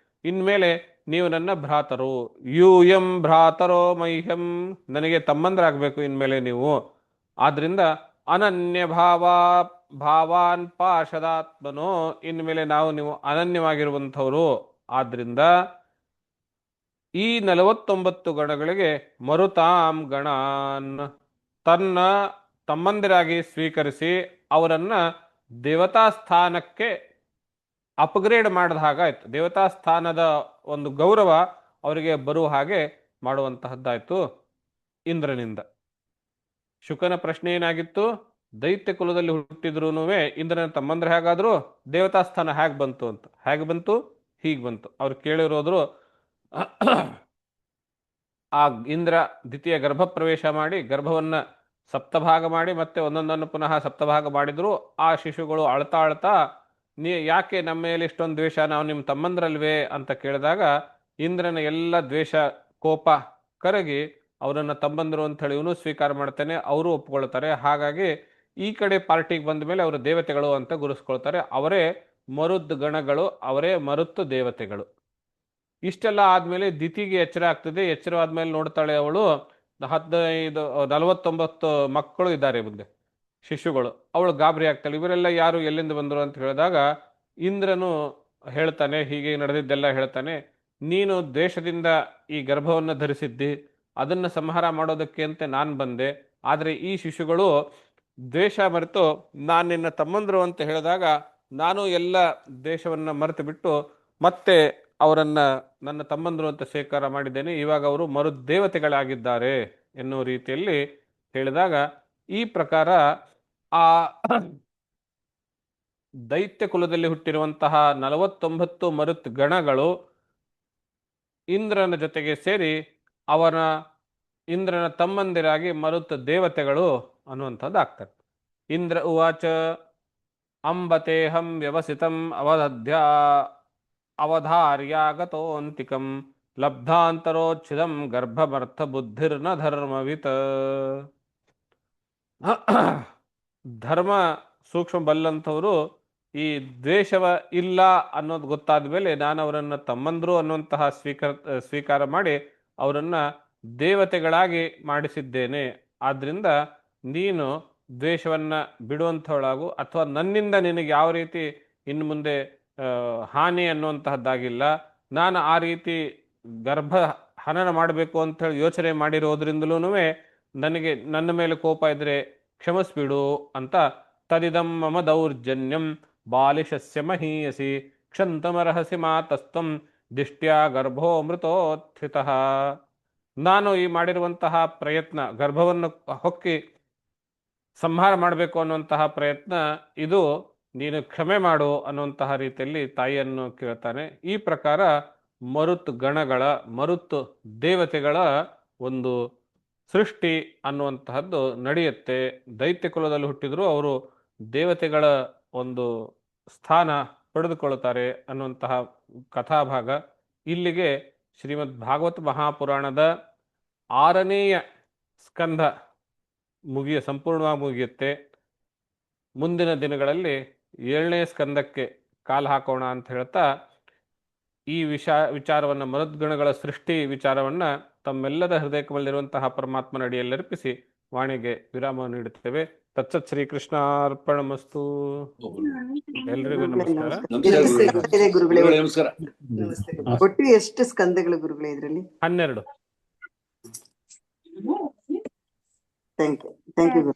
ಇನ್ಮೇಲೆ ನೀವು ನನ್ನ ಭ್ರಾತರು. ಯೂಯಂ ಭ್ರಾತರೋ ಮಹ್ಯಂ, ನನಗೆ ತಮ್ಮಂದ್ರಾಗಬೇಕು ಇನ್ಮೇಲೆ ನೀವು. ಆದ್ರಿಂದ ಅನನ್ಯ ಭಾವಾನ್ ಪಾರ್ಷದಾತ್ಮನೋ, ಇನ್ಮೇಲೆ ನೀವು ಅನನ್ಯವಾಗಿರುವಂಥವ್ರು. ಆದ್ರಿಂದ ಈ 49 ಗಣಗಳಿಗೆ ಮರುತಾಂ ಗಣಾನ್, ತನ್ನ ತಮ್ಮಂದಿರಾಗಿ ಸ್ವೀಕರಿಸಿ ಅವರನ್ನ ದೇವತಾ ಸ್ಥಾನಕ್ಕೆ ಅಪ್ಗ್ರೇಡ್ ಮಾಡಿದ ಹಾಗಾಯ್ತು. ದೇವತಾ ಸ್ಥಾನದ ಒಂದು ಗೌರವ ಅವರಿಗೆ ಬರುವ ಹಾಗೆ ಮಾಡುವಂತಹದ್ದಾಯ್ತು ಇಂದ್ರನಿಂದ. ಶುಕನ ಪ್ರಶ್ನೆ ಏನಾಗಿತ್ತು? ದೈತ್ಯ ಕುಲದಲ್ಲಿ ಹುಟ್ಟಿದ್ರೂ ಇಂದ್ರನ ತಮ್ಮಂದ್ರೆ ಹೇಗಾದ್ರು ದೇವತಾ ಸ್ಥಾನ ಹೇಗೆ ಬಂತು ಅಂತ. ಹೇಗೆ ಬಂತು? ಹೀಗೆ ಬಂತು. ಅವ್ರು ಕೇಳಿರೋದ್ರು, ಆ ಇಂದ್ರ ದ್ವಿತೀಯ ಗರ್ಭ ಪ್ರವೇಶ ಮಾಡಿ ಗರ್ಭವನ್ನ ಸಪ್ತಭಾಗ ಮಾಡಿ ಮತ್ತೆ ಒಂದೊಂದನ್ನು ಪುನಃ ಸಪ್ತಭಾಗ ಮಾಡಿದ್ರು. ಆ ಶಿಶುಗಳು ಅಳ್ತಾ ಅಳ್ತಾ, ಯಾಕೆ ನಮ್ಮ ಮೇಲೆ ಇಷ್ಟೊಂದು ದ್ವೇಷ, ನಾವು ನಿಮ್ಮ ತಮ್ಮಂದ್ರಲ್ವೇ ಅಂತ ಕೇಳಿದಾಗ ಇಂದ್ರನ ಎಲ್ಲ ದ್ವೇಷ ಕೋಪ ಕರಗಿ ಅವರನ್ನ ತಮ್ಮಂದ್ರು ಅಂತ ಹೇಳಿ ಇವನು ಸ್ವೀಕಾರ ಮಾಡ್ತಾನೆ, ಅವರು ಒಪ್ಕೊಳ್ತಾರೆ. ಹಾಗಾಗಿ ಈ ಕಡೆ ಪಾರ್ಟಿಗೆ ಬಂದ ಮೇಲೆ ಅವರು ದೇವತೆಗಳು ಅಂತ ಗುರುಸ್ಕೊಳ್ತಾರೆ. ಅವರೇ ಮರುದ್ ಗಣಗಳು, ಅವರೇ ಮರುತ್ತು ದೇವತೆಗಳು. ಇಷ್ಟೆಲ್ಲ ಆದ್ಮೇಲೆ ದಿತಿಗೆ ಎಚ್ಚರ ಆಗ್ತದೆ. ಎಚ್ಚರವಾದ್ಮೇಲೆ ನೋಡ್ತಾಳೆ ಅವಳು, 49 ಮಕ್ಕಳು ಇದ್ದಾರೆ ಮುಂದೆ, ಶಿಶುಗಳು. ಅವಳು ಗಾಬರಿ ಆಗ್ತಾಳೆ, ಇವರೆಲ್ಲ ಯಾರು, ಎಲ್ಲಿಂದ ಬಂದರು ಅಂತ ಹೇಳಿದಾಗ ಇಂದ್ರನು ಹೇಳ್ತಾನೆ, ಹೀಗೆ ನಡೆದಿದ್ದೆಲ್ಲ ಹೇಳ್ತಾನೆ, ನೀನು ದ್ವೇಷದಿಂದ ಈ ಗರ್ಭವನ್ನು ಧರಿಸಿದ್ದಿ, ಅದನ್ನು ಸಂಹಾರ ಮಾಡೋದಕ್ಕೆ ಅಂತ ನಾನು ಬಂದೆ. ಆದರೆ ಈ ಶಿಶುಗಳು ದ್ವೇಷ ಮರೆತು ನಾನು ನಿನ್ನ ತಮ್ಮಂದ್ರು ಅಂತ ಹೇಳಿದಾಗ ನಾನು ಎಲ್ಲ ದ್ವೇಷವನ್ನು ಮರೆತು ಬಿಟ್ಟು ಮತ್ತೆ ಅವರನ್ನ ನನ್ನ ತಮ್ಮಂದ್ರು ಅಂತ ಸ್ವೀಕಾರ ಮಾಡಿದ್ದೇನೆ. ಇವಾಗ ಅವರು ಮರುದೇವತೆಗಳಾಗಿದ್ದಾರೆ ಎನ್ನುವ ರೀತಿಯಲ್ಲಿ ಹೇಳಿದಾಗ, ಈ ಪ್ರಕಾರ ಆ ದೈತ್ಯ ಕುಲದಲ್ಲಿ ಹುಟ್ಟಿರುವಂತಹ 49 ಮರುತ್ ಗಣಗಳು ಇಂದ್ರನ ಜೊತೆಗೆ ಸೇರಿ ಇಂದ್ರನ ತಮ್ಮಂದಿರಾಗಿ ಮರುತ್ ದೇವತೆಗಳು ಅನ್ನುವಂಥದ್ದು ಆಗ್ತಾರೆ. ಇಂದ್ರ ಉವಾಚ ಅಂಬತೇಹಂ ವ್ಯವಸಿತಂ ಅವದಧ್ಯ ಅವಧಾರ್ಯಾಗತೋಂತಿಕಂ ಲಬ್ಧಾಂತರೋಚ್ಛಿದಂ ಗರ್ಭಮರ್ಥ ಬುದ್ಧಿರ್ನ ಧರ್ಮವಿತ್. ಧರ್ಮ ಸೂಕ್ಷ್ಮ ಬಲ್ಲಂಥವರು ಈ ದ್ವೇಷವ ಇಲ್ಲ ಅನ್ನೋದು ಗೊತ್ತಾದ ಮೇಲೆ ನಾನು ಅವರನ್ನು ತಮ್ಮಂದ್ರು ಅನ್ನುವಂತಹ ಸ್ವೀಕಾರ ಮಾಡಿ ಅವರನ್ನ ದೇವತೆಗಳಾಗಿ ಮಾಡಿಸಿದ್ದೇನೆ. ಆದ್ರಿಂದ ನೀನು ದ್ವೇಷವನ್ನ ಬಿಡುವಂಥವಳಾಗು, ಅಥವಾ ನನ್ನಿಂದ ನಿನಗೆ ಯಾವ ರೀತಿ ಇನ್ನು ಮುಂದೆ ಹಾನಿ ಅನ್ನುವಂತಹದ್ದಾಗಿಲ್ಲ. ನಾನು ಆ ರೀತಿ ಗರ್ಭ ಹನನ ಮಾಡಬೇಕು ಅಂತ ಹೇಳಿ ಯೋಚನೆ ಮಾಡಿರೋದ್ರಿಂದಲೂ ನನಗೆ ನನ್ನ ಮೇಲೆ ಕೋಪ ಇದ್ರೆ ಕ್ಷಮಿಸ್ಬಿಡು ಅಂತ. ತದಿದಂ ಮಮ ದೌರ್ಜನ್ಯಂ ಬಾಲಿಶಸ್ಯ ಮಹೀಯಸಿ ಕ್ಷಂತಮರ್ಹಸಿ ಮಾತಸ್ತಂ ದಿಷ್ಟ್ಯಾ ಗರ್ಭೋ ಮೃತೋತ್ಥಿತಃ. ನಾನು ಈ ಮಾಡಿರುವಂತಹ ಪ್ರಯತ್ನ, ಗರ್ಭವನ್ನು ಹೊಕ್ಕಿ ಸಂಹಾರ ಮಾಡಬೇಕು ಅನ್ನುವಂತಹ ಪ್ರಯತ್ನ, ಇದು ನೀನು ಕ್ಷಮೆ ಮಾಡು ಅನ್ನುವಂತಹ ರೀತಿಯಲ್ಲಿ ತಾಯಿಯನ್ನು ಕೇಳ್ತಾನೆ. ಈ ಪ್ರಕಾರ ಮರುತ್ ದೇವತೆಗಳ ಒಂದು ಸೃಷ್ಟಿ ಅನ್ನುವಂತಹದ್ದು ನಡೆಯುತ್ತೆ. ದೈತ್ಯ ಕುಲದಲ್ಲಿ ಹುಟ್ಟಿದ್ರು ಅವರು ದೇವತೆಗಳ ಒಂದು ಸ್ಥಾನ ಪಡೆದುಕೊಳ್ಳುತ್ತಾರೆ ಅನ್ನುವಂತಹ ಕಥಾಭಾಗ. ಇಲ್ಲಿಗೆ ಶ್ರೀಮದ್ ಭಾಗವತ ಮಹಾಪುರಾಣದ 6ನೇಯ ಸ್ಕಂಧ ಸಂಪೂರ್ಣವಾಗಿ ಮುಗಿಯುತ್ತೆ. ಮುಂದಿನ ದಿನಗಳಲ್ಲಿ 7ನೇ ಸ್ಕಂದಕ್ಕೆ ಕಾಲು ಹಾಕೋಣ ಅಂತ ಹೇಳ್ತಾ ಈ ವಿಚಾರವನ್ನು, ಮರುದ್ಗಣಗಳ ಸೃಷ್ಟಿ ವಿಚಾರವನ್ನ ತಮ್ಮೆಲ್ಲದ ಹೃದಯಕಮಲ್ಲಿರುವಂತಹ ಪರಮಾತ್ಮನ ಅಡಿಯಲ್ಲಿ ಅರ್ಪಿಸಿ ವಾಣಿಗೆ ವಿರಾಮ ನೀಡುತ್ತೇವೆ. ತತ್ಸತ್ ಶ್ರೀಕೃಷ್ಣಾರ್ಪಣಮಸ್ತು. ಎಲ್ರಿಗೂ ನಮಸ್ಕಾರ. ಗುರುಗಳೇ ನಮಸ್ಕಾರ. ಒಟ್ಟು ಎಷ್ಟು ಸ್ಕಂದಗಳು ಗುರುಗಳೇ ಇದರಲ್ಲಿ? 12. Thank you Guru.